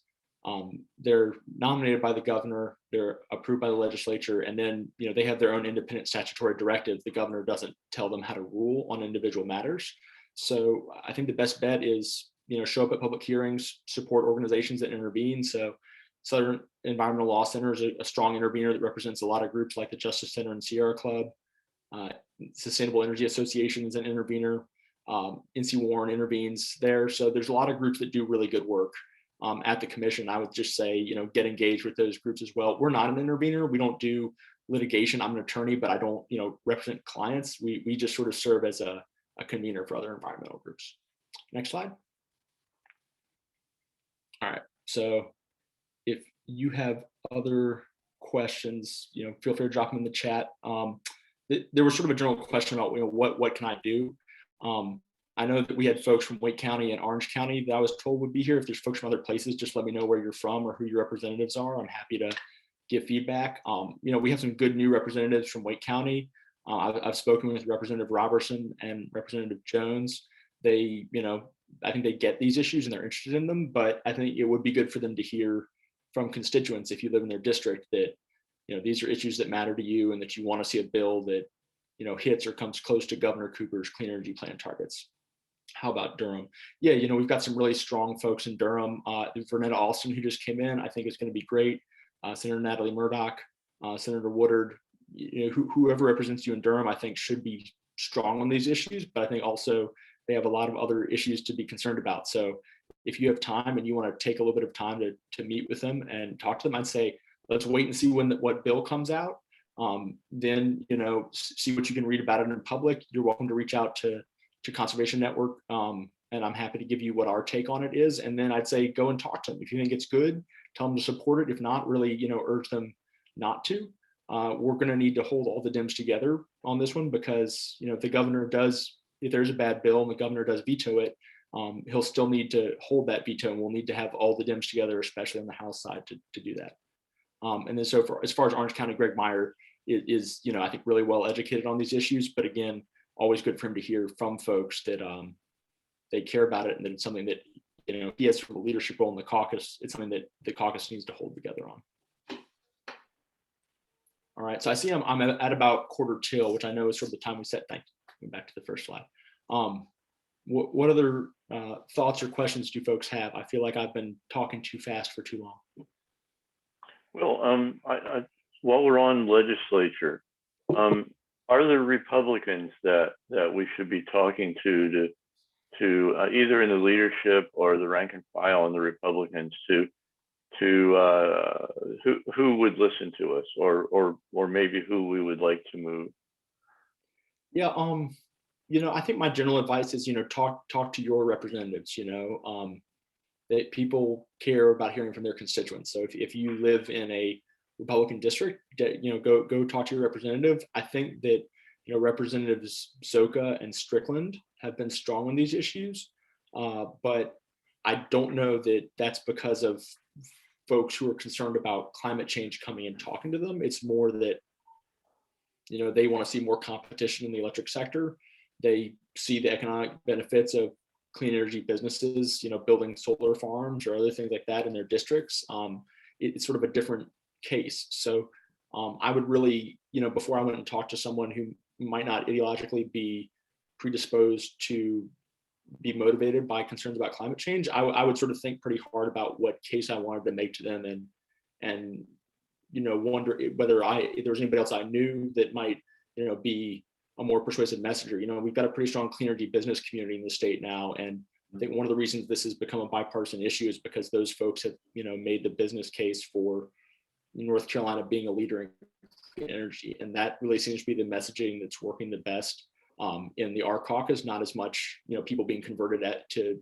they're nominated by the governor, they're approved by the legislature, and then, they have their own independent statutory directive. The governor doesn't tell them how to rule on individual matters. So I think the best bet is, show up at public hearings, support organizations that intervene. So Southern Environmental Law Center is a strong intervener that represents a lot of groups like the Justice Center and Sierra Club. Sustainable Energy Association is an intervener. NC Warren intervenes there. So there's a lot of groups that do really good work at the commission. I would just say, get engaged with those groups as well. We're not an intervener. We don't do litigation. I'm an attorney, but I don't, represent clients. We just sort of serve as a convener for other environmental groups. Next slide. All right. So if you have other questions, feel free to drop them in the chat. There was sort of a general question about, what can I do? I know that we had folks from Wake County and Orange County that I was told would be here. If there's folks from other places, just let me know where you're from or who your representatives are. I'm happy to give feedback. We have some good new representatives from Wake County. I've spoken with Representative Robertson and Representative Jones. They, I think they get these issues and they're interested in them, but I think it would be good for them to hear from constituents, if you live in their district, that, these are issues that matter to you and that you want to see a bill that, hits or comes close to Governor Cooper's clean energy plan targets. How about Durham? Yeah, we've got some really strong folks in Durham. Vernetta Alston, who just came in, I think is going to be great. Senator Natalie Murdoch, Senator Woodard, whoever represents you in Durham, I think should be strong on these issues, but I think also they have a lot of other issues to be concerned about. So if you have time and you want to take a little bit of time to meet with them and talk to them, I'd say, let's wait and see what bill comes out. Then, see what you can read about it in public. You're welcome to reach out to Conservation Network. And I'm happy to give you what our take on it is. And then I'd say, go and talk to them. If you think it's good, tell them to support it. If not, really, urge them not to. We're going to need to hold all the Dems together on this one, because, if the governor does, if there's a bad bill and the governor does veto it, he'll still need to hold that veto, and we'll need to have all the Dems together, especially on the House side, to do that. And then so as far as Orange County, Greg Meyer is, I think really well educated on these issues, but again, always good for him to hear from folks that they care about it, and that it's something that, he has sort of a leadership role in the caucus. It's something that the caucus needs to hold together on. All right, so I see I'm at about quarter till, which I know is sort of the time we set. Thank you. Back to the first slide. What other thoughts or questions do folks have? I feel like I've been talking too fast for too long. Well, while we're on legislature, are there Republicans that we should be talking to either in the leadership or the rank and file in the Republicans to who would listen to us, or maybe who we would like to move? Yeah, I think my general advice is, talk to your representatives. That people care about hearing from their constituents. So if you live in a Republican district, go talk to your representative. I think that, Representatives Zoka and Strickland have been strong on these issues, but I don't know that that's because of folks who are concerned about climate change coming and talking to them. It's more that, they want to see more competition in the electric sector. They see the economic benefits of clean energy businesses, building solar farms or other things like that in their districts. it's sort of a different case. So I would really, before I went and talked to someone who might not ideologically be predisposed to be motivated by concerns about climate change, I would sort of think pretty hard about what case I wanted to make to them, and wonder whether there was anybody else I knew that might be a more persuasive messenger. We've got a pretty strong clean energy business community in the state now, and I think one of the reasons this has become a bipartisan issue is because those folks have made the business case for North Carolina being a leader in clean energy, and that really seems to be the messaging that's working the best in the R caucus, not as much people being converted to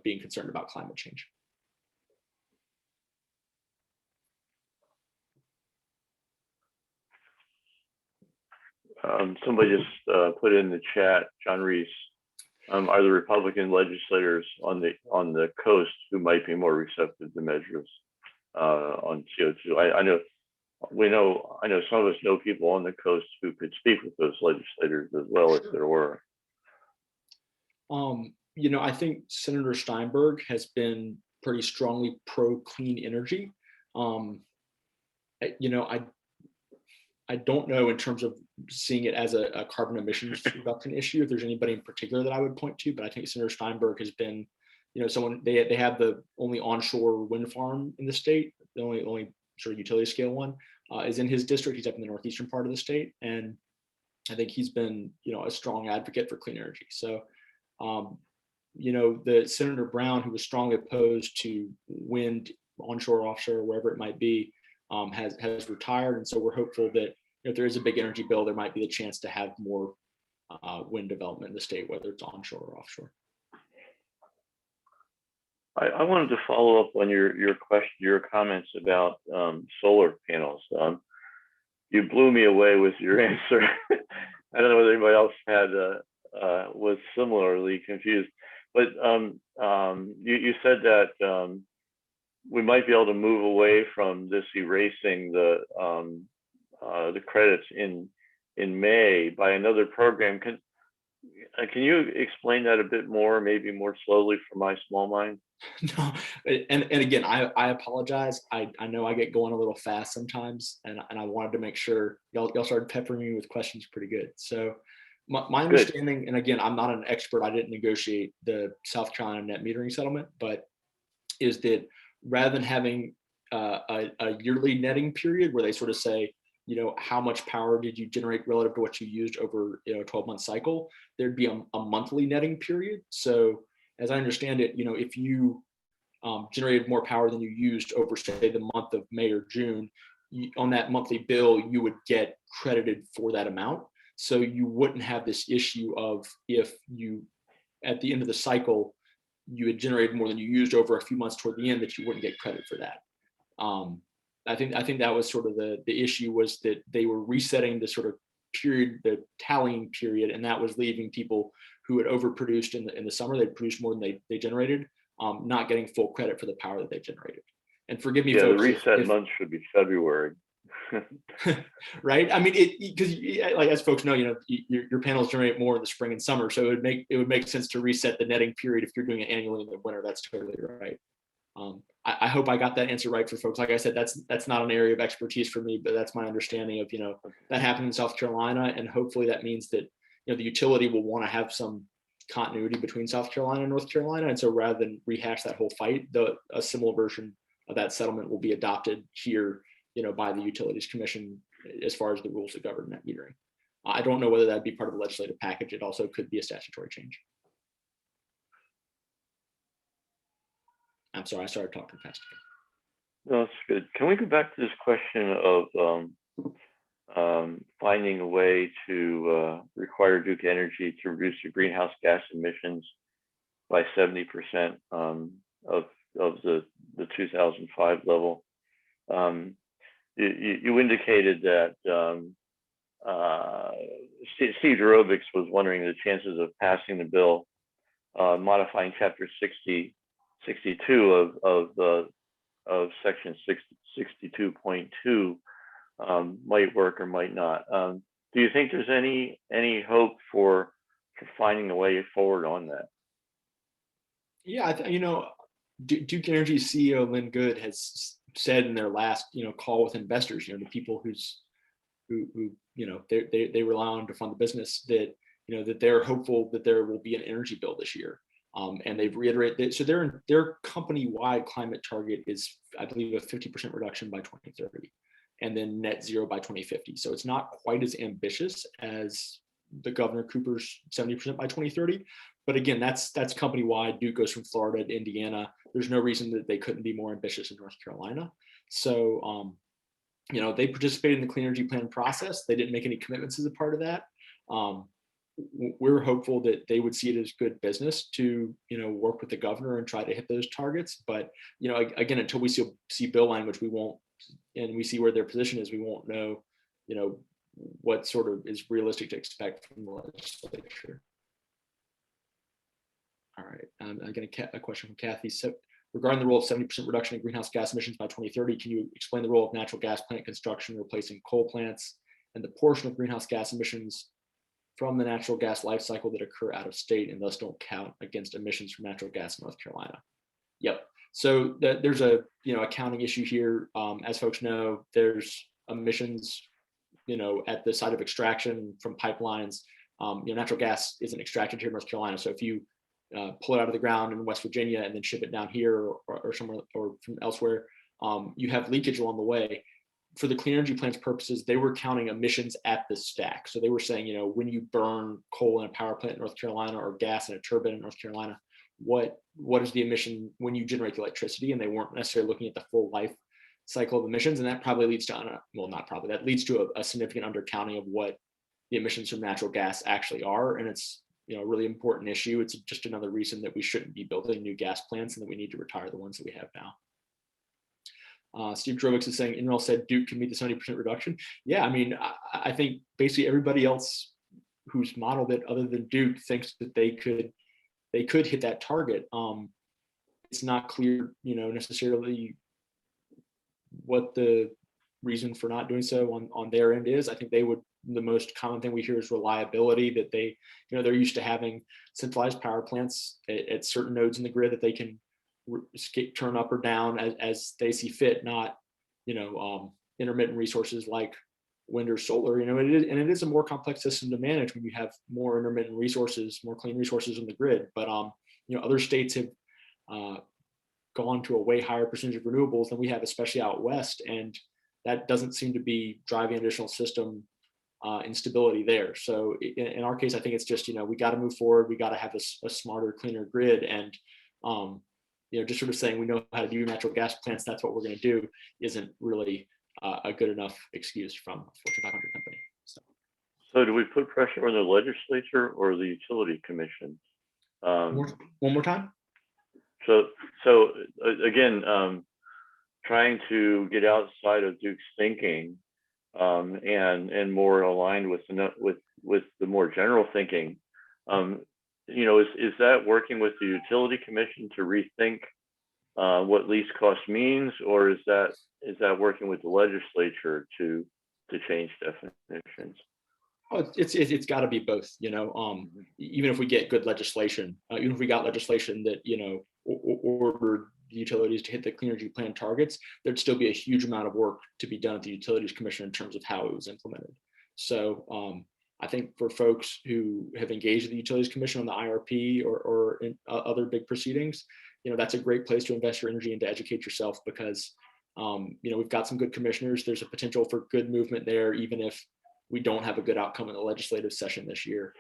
being concerned about climate change. Somebody just put in the chat, John Reese, are the Republican legislators on the coast who might be more receptive to measures on CO2? I know some of us know people on the coast who could speak with those legislators as well if there were. I think Senator Steinberg has been pretty strongly pro clean energy. I don't know in terms of seeing it as a carbon emissions reduction issue, if there's anybody in particular that I would point to, but I think Senator Steinberg has been, someone, they have the only onshore wind farm in the state, the only sort of utility scale one is in his district. He's up in the northeastern part of the state. And I think he's been, a strong advocate for clean energy. So, the Senator Brown, who was strongly opposed to wind, onshore, offshore, wherever it might be, has retired, and so we're hopeful that if there is a big energy bill, there might be the chance to have more wind development in the state, whether it's onshore or offshore. I wanted to follow up on your comments about solar panels. You blew me away with your answer. I don't know whether anybody else was similarly confused, but you said that we might be able to move away from this erasing the credits in May by another program. Can you explain that a bit more, maybe more slowly for my small mind? No, and again, I apologize. I know I get going a little fast sometimes, and I wanted to make sure y'all started peppering me with questions pretty good. So my understanding, and again, I'm not an expert. I didn't negotiate the South Carolina net metering settlement, but is that rather than having a yearly netting period where they sort of say, how much power did you generate relative to what you used over a 12-month cycle, there'd be a monthly netting period. So as I understand it, if you generated more power than you used over, say, the month of May or June, on that monthly bill, you would get credited for that amount. So you wouldn't have this issue of, if you, at the end of the cycle, you had generated more than you used over a few months toward the end, that you wouldn't get credit for that. I think that was sort of the issue, was that they were resetting the sort of period, the tallying period, and that was leaving people who had overproduced in the summer, they produced more than they generated, not getting full credit for the power that they generated. And forgive me, folks, the reset month should be February. Right? I mean, because like, as folks know, your panels generate more in the spring and summer, so it would make sense to reset the netting period if you're doing it annually in the winter. That's totally right. I hope I got that answer right for folks. Like I said, that's not an area of expertise for me, but that's my understanding of that happened in South Carolina, and hopefully that means that the utility will want to have some continuity between South Carolina and North Carolina, and so rather than rehash that whole fight, a similar version of that settlement will be adopted here, by the Utilities Commission as far as the rules that govern net metering. I don't know whether that'd be part of the legislative package. It also could be a statutory change. I'm sorry, I started talking fast again. No, that's good. Can we go back to this question of finding a way to require Duke Energy to reduce the greenhouse gas emissions by 70% of the 2005 level? You indicated that Steve Durovics was wondering the chances of passing the bill modifying Chapter 62 of Section 62.2 might work or might not. Do you think there's any hope for finding a way forward on that? Yeah, Duke Energy CEO Lynn Good has said in their last, call with investors, the people who they rely on to fund the business, that that they're hopeful that there will be an energy bill this year. And they've reiterated that, so their company-wide climate target is, I believe, a 50% reduction by 2030, and then net zero by 2050. So it's not quite as ambitious as the Governor Cooper's 70% by 2030. But again, that's company-wide. Duke goes from Florida to Indiana. There's no reason that they couldn't be more ambitious in North Carolina. So, they participated in the Clean Energy Plan process. They didn't make any commitments as a part of that. We're hopeful that they would see it as good business to, work with the governor and try to hit those targets. But, again, until we see bill language, we won't, and we see where their position is, we won't know, what sort of is realistic to expect from the legislature. All right, I'm going to a question from Kathy. So regarding the role of 70% reduction in greenhouse gas emissions by 2030, can you explain the role of natural gas plant construction replacing coal plants and the portion of greenhouse gas emissions from the natural gas life cycle that occur out of state and thus don't count against emissions from natural gas in North Carolina? Yep. So there's a accounting issue here. As folks know, there's emissions at the site of extraction from pipelines. Natural gas isn't extracted here in North Carolina. So if you pull it out of the ground in West Virginia and then ship it down here or somewhere or from elsewhere, you have leakage along the way. For the Clean Energy Plan's purposes, they were counting emissions at the stack. So they were saying, when you burn coal in a power plant in North Carolina or gas in a turbine in North Carolina, what is the emission when you generate the electricity? And they weren't necessarily looking at the full life cycle of emissions. And that probably leads to, that leads to a significant undercounting of what the emissions from natural gas actually are. And it's, a really important issue. It's just another reason that we shouldn't be building new gas plants and that we need to retire the ones that we have now. Steve Drovix is saying, Inrel said Duke can meet the 70% reduction. Yeah, I think basically everybody else who's modeled it other than Duke thinks that they could hit that target. It's not clear, necessarily what the reason for not doing so on their end is. I think the most common thing we hear is reliability, that they're used to having centralized power plants at certain nodes in the grid that they can turn up or down as they see fit, not intermittent resources like wind or solar. It is a more complex system to manage when you have more intermittent resources, more clean resources in the grid. But other states have gone to a way higher percentage of renewables than we have, especially out west, and that doesn't seem to be driving additional system instability there. So in our case, I think it's just, we got to move forward. We got to have a smarter, cleaner grid. And, just sort of saying we know how to do natural gas plants, that's what we're going to do, isn't really a good enough excuse from a Fortune 500 company. So do we put pressure on the legislature or the utility commission? One more time. So again, trying to get outside of Duke's thinking and more aligned with the more general thinking. Is that working with the utility commission to rethink what least cost means, or is that working with the legislature to change definitions? Oh, it's got to be both. Even if we get good legislation, even if we got legislation that ordered the utilities to hit the Clean Energy Plan targets, there'd still be a huge amount of work to be done at the Utilities Commission in terms of how it was implemented. So I think for folks who have engaged with the Utilities Commission on the IRP or in other big proceedings, that's a great place to invest your energy and to educate yourself, because we've got some good commissioners. There's a potential for good movement there, even if we don't have a good outcome in the legislative session this year.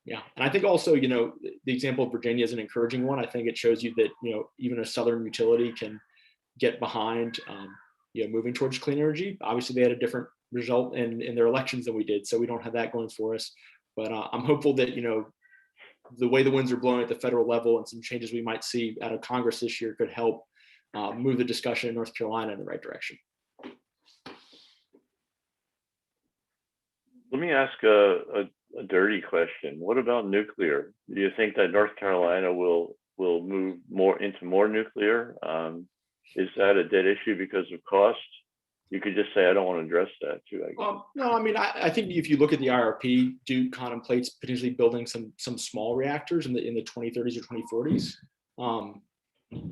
Yeah, and I think also, the example of Virginia is an encouraging one. I think it shows you that, even a Southern utility can get behind, moving towards clean energy. Obviously, they had a different result in their elections than we did, so we don't have that going for us. But I'm hopeful that, the way the winds are blowing at the federal level and some changes we might see out of Congress this year could help move the discussion in North Carolina in the right direction. Let me ask a dirty question. What about nuclear? Do you think that North Carolina will move more into more nuclear? Is that a dead issue because of cost? You could just say, I don't want to address that too, I guess. No, I think if you look at the IRP, Duke contemplates potentially building some small reactors in the 2030s or 2040s.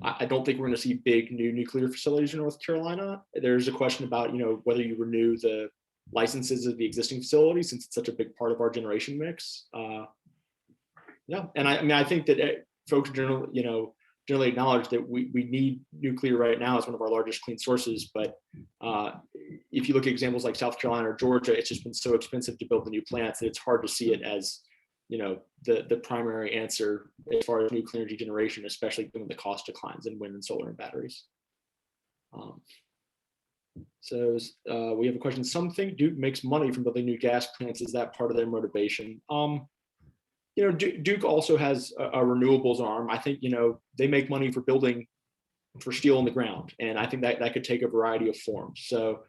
I don't think we're going to see big new nuclear facilities in North Carolina. There's a question about, whether you renew the licenses of the existing facilities, since it's such a big part of our generation mix. Yeah, and I think that folks generally acknowledge that we need nuclear right now as one of our largest clean sources. But if you look at examples like South Carolina or Georgia, it's just been so expensive to build the new plants that it's hard to see it as the primary answer as far as new clean energy generation, especially given the cost declines in wind and solar and batteries. So we have a question. Some think Duke makes money from building new gas plants. Is that part of their motivation? Duke also has a renewables arm. I think, they make money for building for steel in the ground. And I think that could take a variety of forms. So,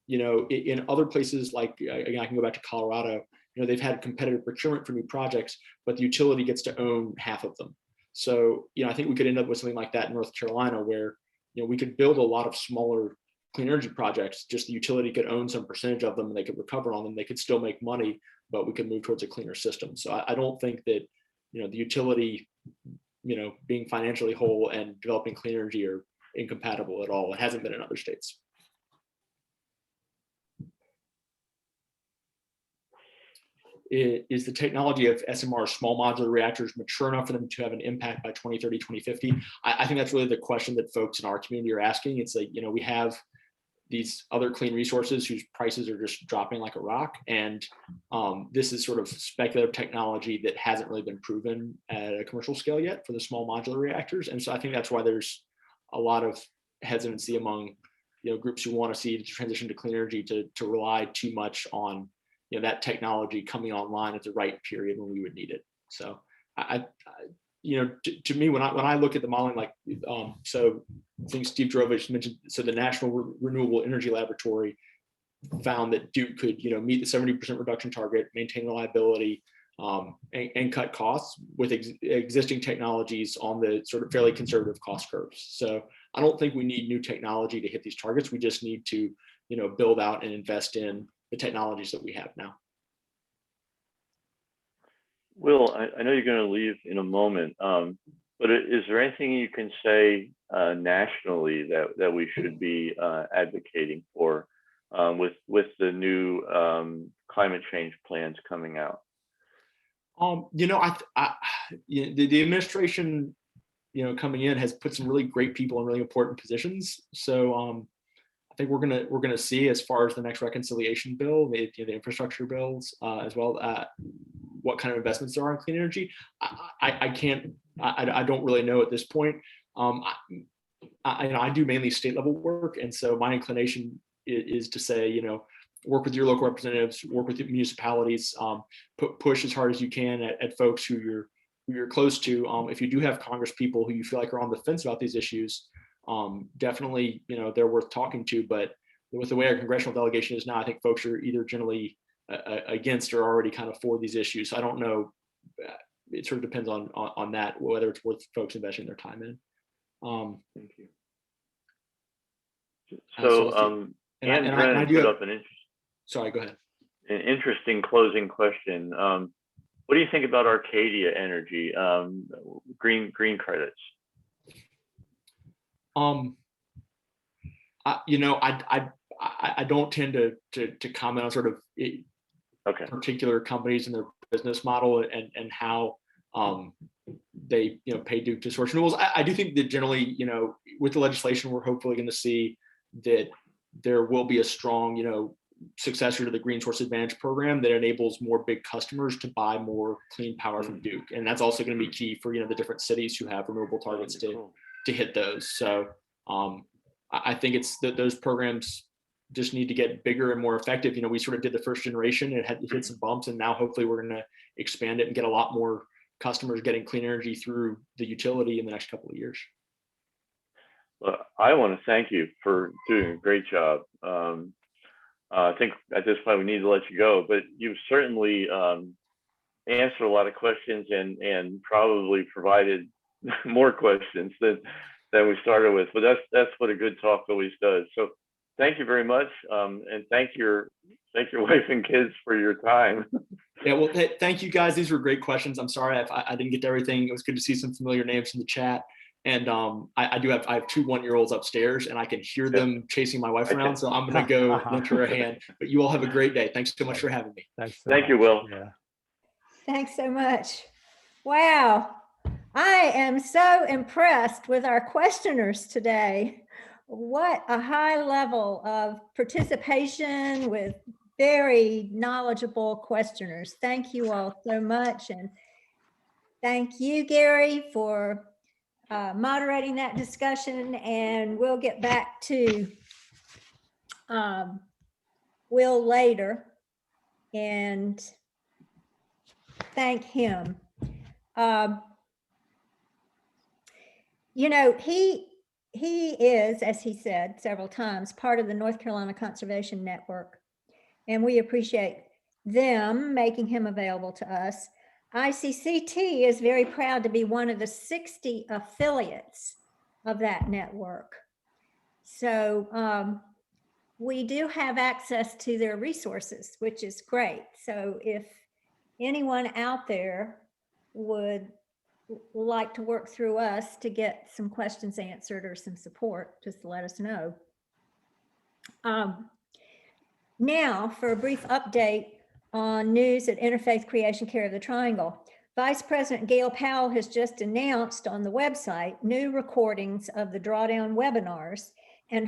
in other places, like, again, I can go back to Colorado, they've had competitive procurement for new projects, but the utility gets to own half of them. So, I think we could end up with something like that in North Carolina, where, we could build a lot of smaller clean energy projects, just the utility could own some percentage of them and they could recover on them. They could still make money, but we could move towards a cleaner system. So I don't think that, the utility, being financially whole and developing clean energy are incompatible at all. It hasn't been in other states. Is the technology of SMR small modular reactors mature enough for them to have an impact by 2030, 2050? I think that's really the question that folks in our community are asking. It's like, we have these other clean resources whose prices are just dropping like a rock. And this is sort of speculative technology that hasn't really been proven at a commercial scale yet for the small modular reactors. And so I think that's why there's a lot of hesitancy among groups who want to see the transition to clean energy to rely too much on that technology coming online at the right period when we would need it. So to me, when I look at the modeling, like, so I think Steve Drovich mentioned, so the National Renewable Energy Laboratory found that Duke could, meet the 70% reduction target, maintain reliability, and cut costs with existing technologies on the sort of fairly conservative cost curves. So I don't think we need new technology to hit these targets. We just need to, build out and invest in the technologies that we have now. Will, I know you're going to leave in a moment, but is there anything you can say nationally that we should be advocating for with the new climate change plans coming out? The administration, coming in has put some really great people in really important positions. So I think we're gonna see, as far as the next reconciliation bill, the infrastructure bills, as well, what kind of investments there are in clean energy. I don't really know at this point. I do mainly state level work, and so my inclination is to say, work with your local representatives, work with the municipalities, push as hard as you can at folks who you're close to. If you do have Congress people who you feel like are on the fence about these issues, definitely, they're worth talking to. But with the way our congressional delegation is now, I think folks are either generally against or already kind of for these issues. So I don't know. It sort of depends on that, whether it's worth folks investing their time in. Thank you. So, Anne Brennan put up sorry, go ahead. An interesting closing question. What do you think about Arcadia Energy, green credits? I don't tend to comment on sort of particular companies and their business model and how they pay Duke to source renewables. I do think that generally, with the legislation, we're hopefully going to see that there will be a strong successor to the Green Source Advantage program that enables more big customers to buy more clean power from Duke, and that's also going to be key for the different cities who have renewable targets to hit those. So I think it's that those programs just need to get bigger and more effective. We sort of did the first generation, and it hit some bumps, and now hopefully we're going to expand it and get a lot more customers getting clean energy through the utility in the next couple of years. Well, I want to thank you for doing a great job. I think at this point we need to let you go, but you've certainly answered a lot of questions and probably provided more questions than we started with. But that's what a good talk always does. So thank you very much, and thank your wife and kids for your time. Yeah, well, thank you guys. These were great questions. I'm sorry if I didn't get to everything. It was good to see some familiar names in the chat. And I have 2 1-year-olds upstairs, and I can hear them chasing my wife around. So I'm going to go lend her a hand. But you all have a great day. Thanks so much for having me. Thanks so Thank you, much. Will. Yeah. Thanks so much. Wow. I am so impressed with our questioners today. What a high level of participation with very knowledgeable questioners. Thank you all so much. And thank you, Gary, for moderating that discussion. And we'll get back to Will later and thank him. You know, he is, as he said several times, part of the North Carolina Conservation Network, and we appreciate them making him available to us. ICCT is very proud to be one of the 60 affiliates of that network. So we do have access to their resources, which is great. So if anyone out there would like to work through us to get some questions answered or some support, just let us know. Now for a brief update on news at Interfaith Creation Care of the Triangle. Vice President Gail Powell has just announced on the website new recordings of the drawdown webinars and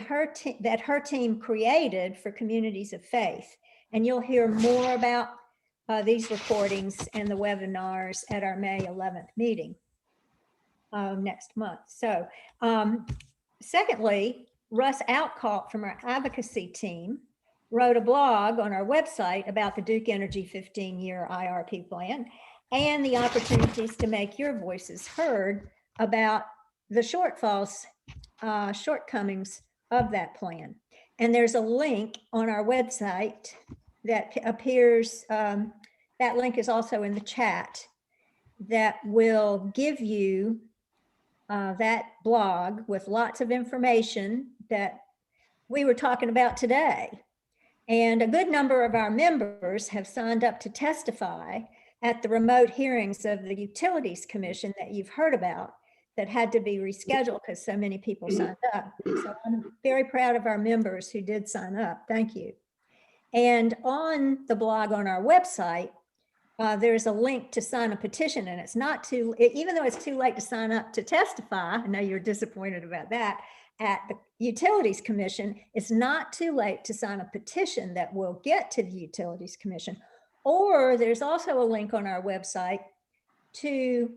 that her team created for communities of faith. And you'll hear more about these recordings and the webinars at our May 11th meeting next month. So secondly, Russ Outcalt from our advocacy team wrote a blog on our website about the Duke Energy 15-year IRP plan and the opportunities to make your voices heard about the shortfalls, shortcomings of that plan. And there's a link on our website that appears, that link is also in the chat, that will give you that blog with lots of information that we were talking about today. And a good number of our members have signed up to testify at the remote hearings of the Utilities Commission that you've heard about that had to be rescheduled because so many people signed up. So I'm very proud of our members who did sign up. Thank you. And on the blog on our website, there's a link to sign a petition, and it's not too, even though it's too late to sign up to testify, I know you're disappointed about that, at the Utilities Commission, it's not too late to sign a petition that will get to the Utilities Commission. Or there's also a link on our website to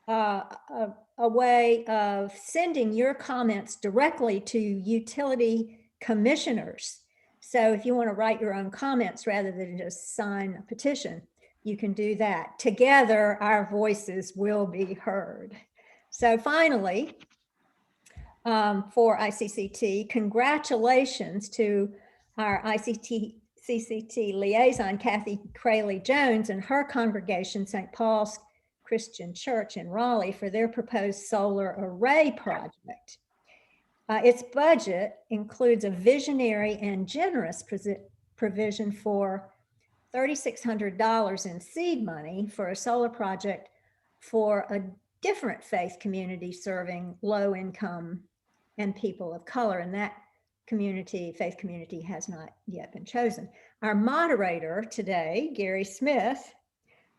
a way of sending your comments directly to utility commissioners. So if you want to write your own comments rather than just sign a petition, you can do that. Together, our voices will be heard. So finally, for ICCT, congratulations to our ICCT liaison, Kathy Crayley-Jones, and her congregation, St. Paul's Christian Church in Raleigh, for their proposed solar array project. Its budget includes a visionary and generous provision for $3,600 in seed money for a solar project for a different faith community serving low income and people of color. And that community, faith community, has not yet been chosen. Our moderator today, Gary Smith,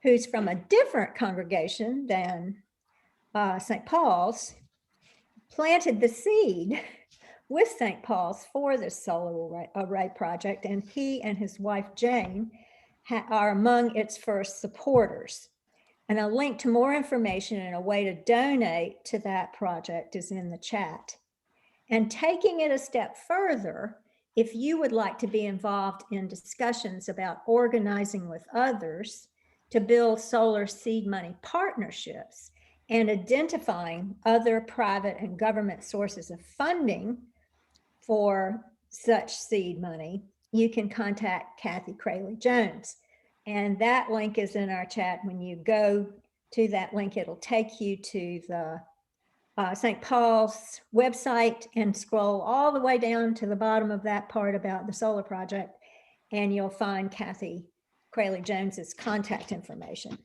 who's from a different congregation than St. Paul's, planted the seed with St. Paul's for this solar array project, and he and his wife Jane are among its first supporters. And a link to more information and a way to donate to that project is in the chat. And taking it a step further, if you would like to be involved in discussions about organizing with others to build solar seed money partnerships and identifying other private and government sources of funding for such seed money, you can contact Kathy Crayley-Jones. And that link is in our chat. When you go to that link, it'll take you to the St. Paul's website and scroll all the way down to the bottom of that part about the solar project, and you'll find Kathy Crayley-Jones's contact information.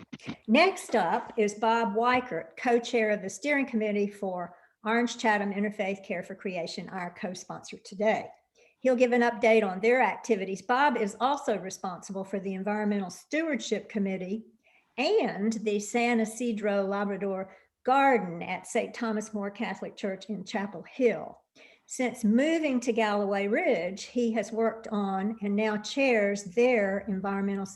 Next up is Bob Weichert, co-chair of the steering committee for Orange Chatham Interfaith Care for Creation, our co-sponsor today. He'll give an update on their activities. Bob is also responsible for the Environmental Stewardship Committee and the San Isidro Labrador Garden at St. Thomas More Catholic Church in Chapel Hill. Since moving to Galloway Ridge, he has worked on and now chairs their Environmental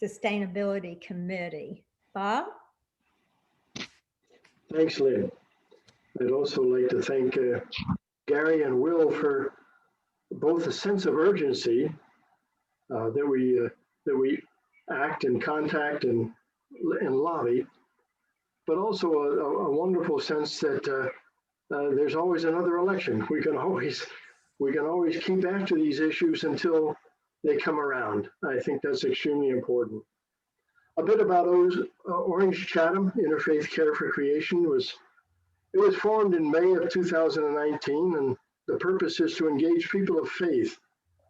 Sustainability Committee. Bob? Thanks, Lynn. I'd also like to thank Gary and Will for both a sense of urgency that we act and contact and lobby, but also a wonderful sense that there's always another election. We can always keep after these issues until they come around. I think that's extremely important. A bit about Orange Chatham Interfaith Care for Creation it was formed in May of 2019, and the purpose is to engage people of faith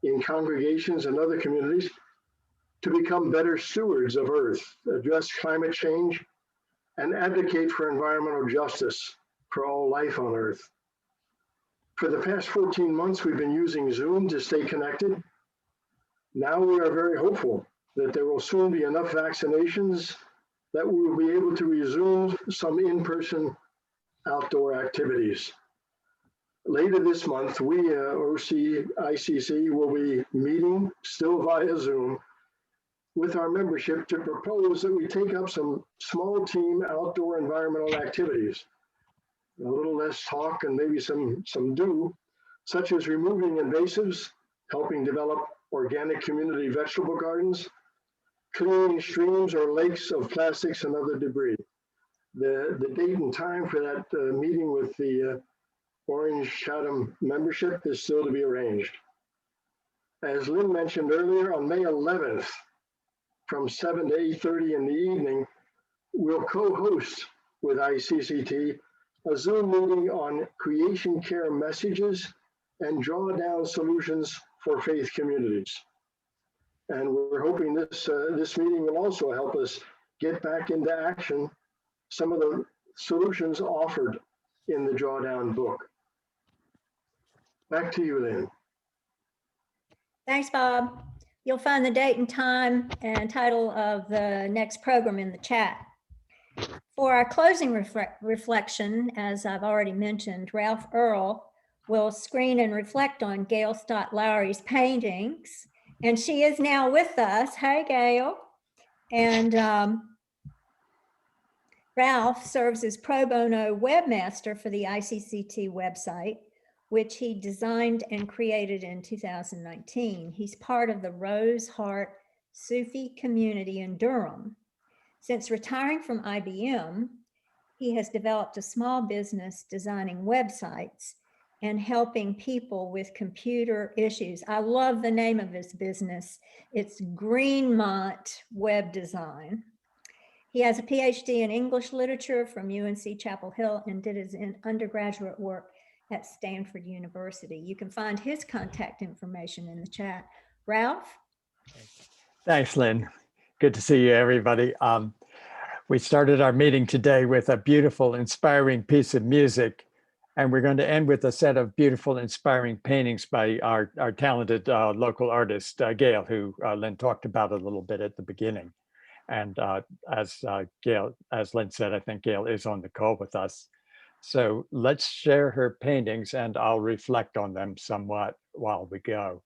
in congregations and other communities to become better stewards of Earth, address climate change, and advocate for environmental justice for all life on Earth. For the past 14 months, we've been using Zoom to stay connected. Now we are very hopeful that there will soon be enough vaccinations that we will be able to resume some in-person outdoor activities. Later this month, we, ICC, will be meeting, still via Zoom, with our membership to propose that we take up some small team outdoor environmental activities. A little less talk and maybe some do, such as removing invasives, helping develop organic community vegetable gardens, cleaning streams or lakes of plastics and other debris. The date and time for that meeting with the Orange Chatham membership is still to be arranged. As Lynn mentioned earlier, on May 11th, from 7 to 8:30 in the evening, we'll co-host with ICCT a Zoom meeting on creation care messages and drawdown solutions for faith communities. And we're hoping this meeting will also help us get back into action some of the solutions offered in the drawdown book. Back to you, Lynn. Thanks, Bob. You'll find the date and time and title of the next program in the chat. For our closing reflection, as I've already mentioned, Ralph Earl will screen and reflect on Gail Stott Lowry's paintings. And she is now with us. Hey, Gail. And Ralph serves as pro bono webmaster for the ICCT website, which he designed and created in 2019. He's part of the Rose Heart Sufi community in Durham. Since retiring from IBM, he has developed a small business designing websites and helping people with computer issues. I love the name of his business. It's Greenmont Web Design. He has a PhD in English literature from UNC Chapel Hill and did his undergraduate work at Stanford University. You can find his contact information in the chat. Ralph? Thanks, Lynn. Good to see you, everybody. We started our meeting today with a beautiful, inspiring piece of music, and we're going to end with a set of beautiful, inspiring paintings by our talented local artist, Gail, who Lynn talked about a little bit at the beginning. And as Lynn said, I think Gail is on the call with us. So let's share her paintings and I'll reflect on them somewhat while we go.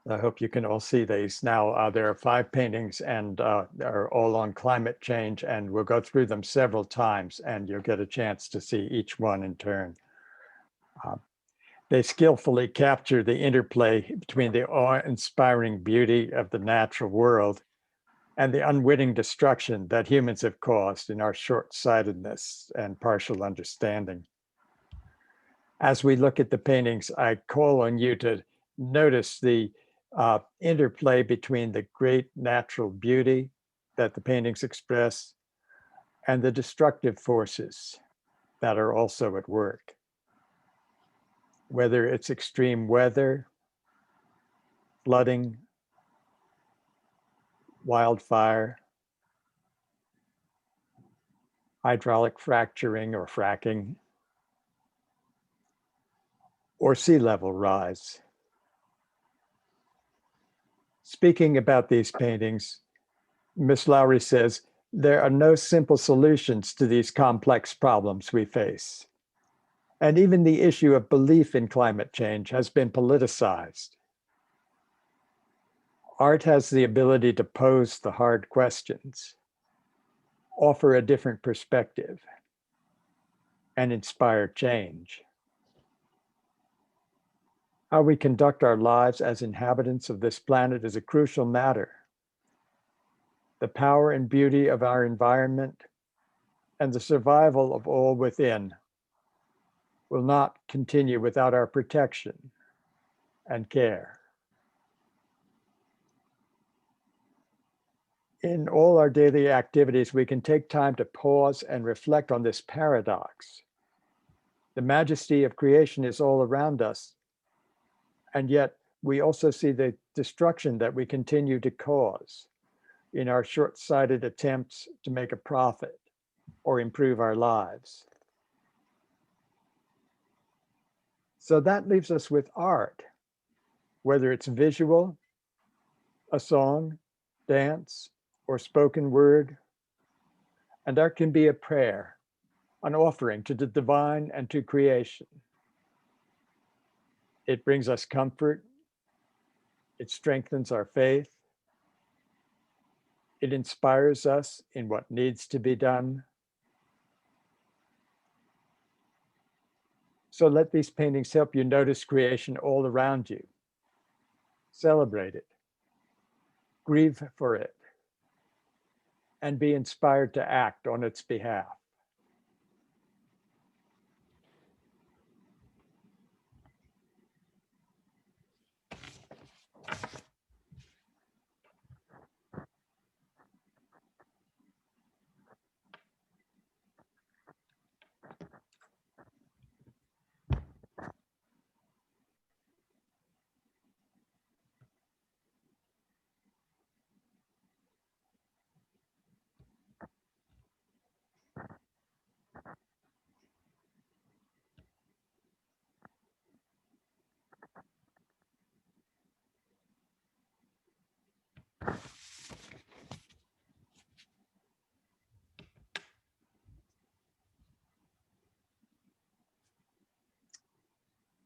I hope you can all see these. Now, there are 5 paintings and they're all on climate change, and we'll go through them several times and you'll get a chance to see each one in turn. They skillfully capture the interplay between the awe-inspiring beauty of the natural world and the unwitting destruction that humans have caused in our short-sightedness and partial understanding. As we look at the paintings, I call on you to notice the interplay between the great natural beauty that the paintings express and the destructive forces that are also at work. Whether it's extreme weather, flooding, wildfire, hydraulic fracturing or fracking, or sea level rise. Speaking about these paintings, Ms. Lowry says, there are no simple solutions to these complex problems we face. And even the issue of belief in climate change has been politicized. Art has the ability to pose the hard questions, offer a different perspective, and inspire change. How we conduct our lives as inhabitants of this planet is a crucial matter. The power and beauty of our environment and the survival of all within will not continue without our protection and care. In all our daily activities, we can take time to pause and reflect on this paradox. The majesty of creation is all around us, and yet we also see the destruction that we continue to cause in our short-sighted attempts to make a profit or improve our lives. So that leaves us with art, whether it's visual, a song, dance, or spoken word. And art can be a prayer, an offering to the divine and to creation. It brings us comfort. It strengthens our faith. It inspires us in what needs to be done. So let these paintings help you notice creation all around you. Celebrate it. Grieve for it. And be inspired to act on its behalf.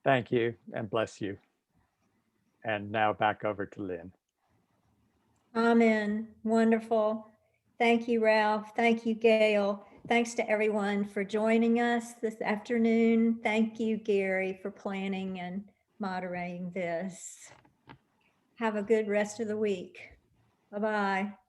Thank you and bless you. And now back over to Lynn. Amen. Wonderful. Thank you, Ralph. Thank you, Gail. Thanks to everyone for joining us this afternoon. Thank you, Gary, for planning and moderating this. Have a good rest of the week. Bye-bye.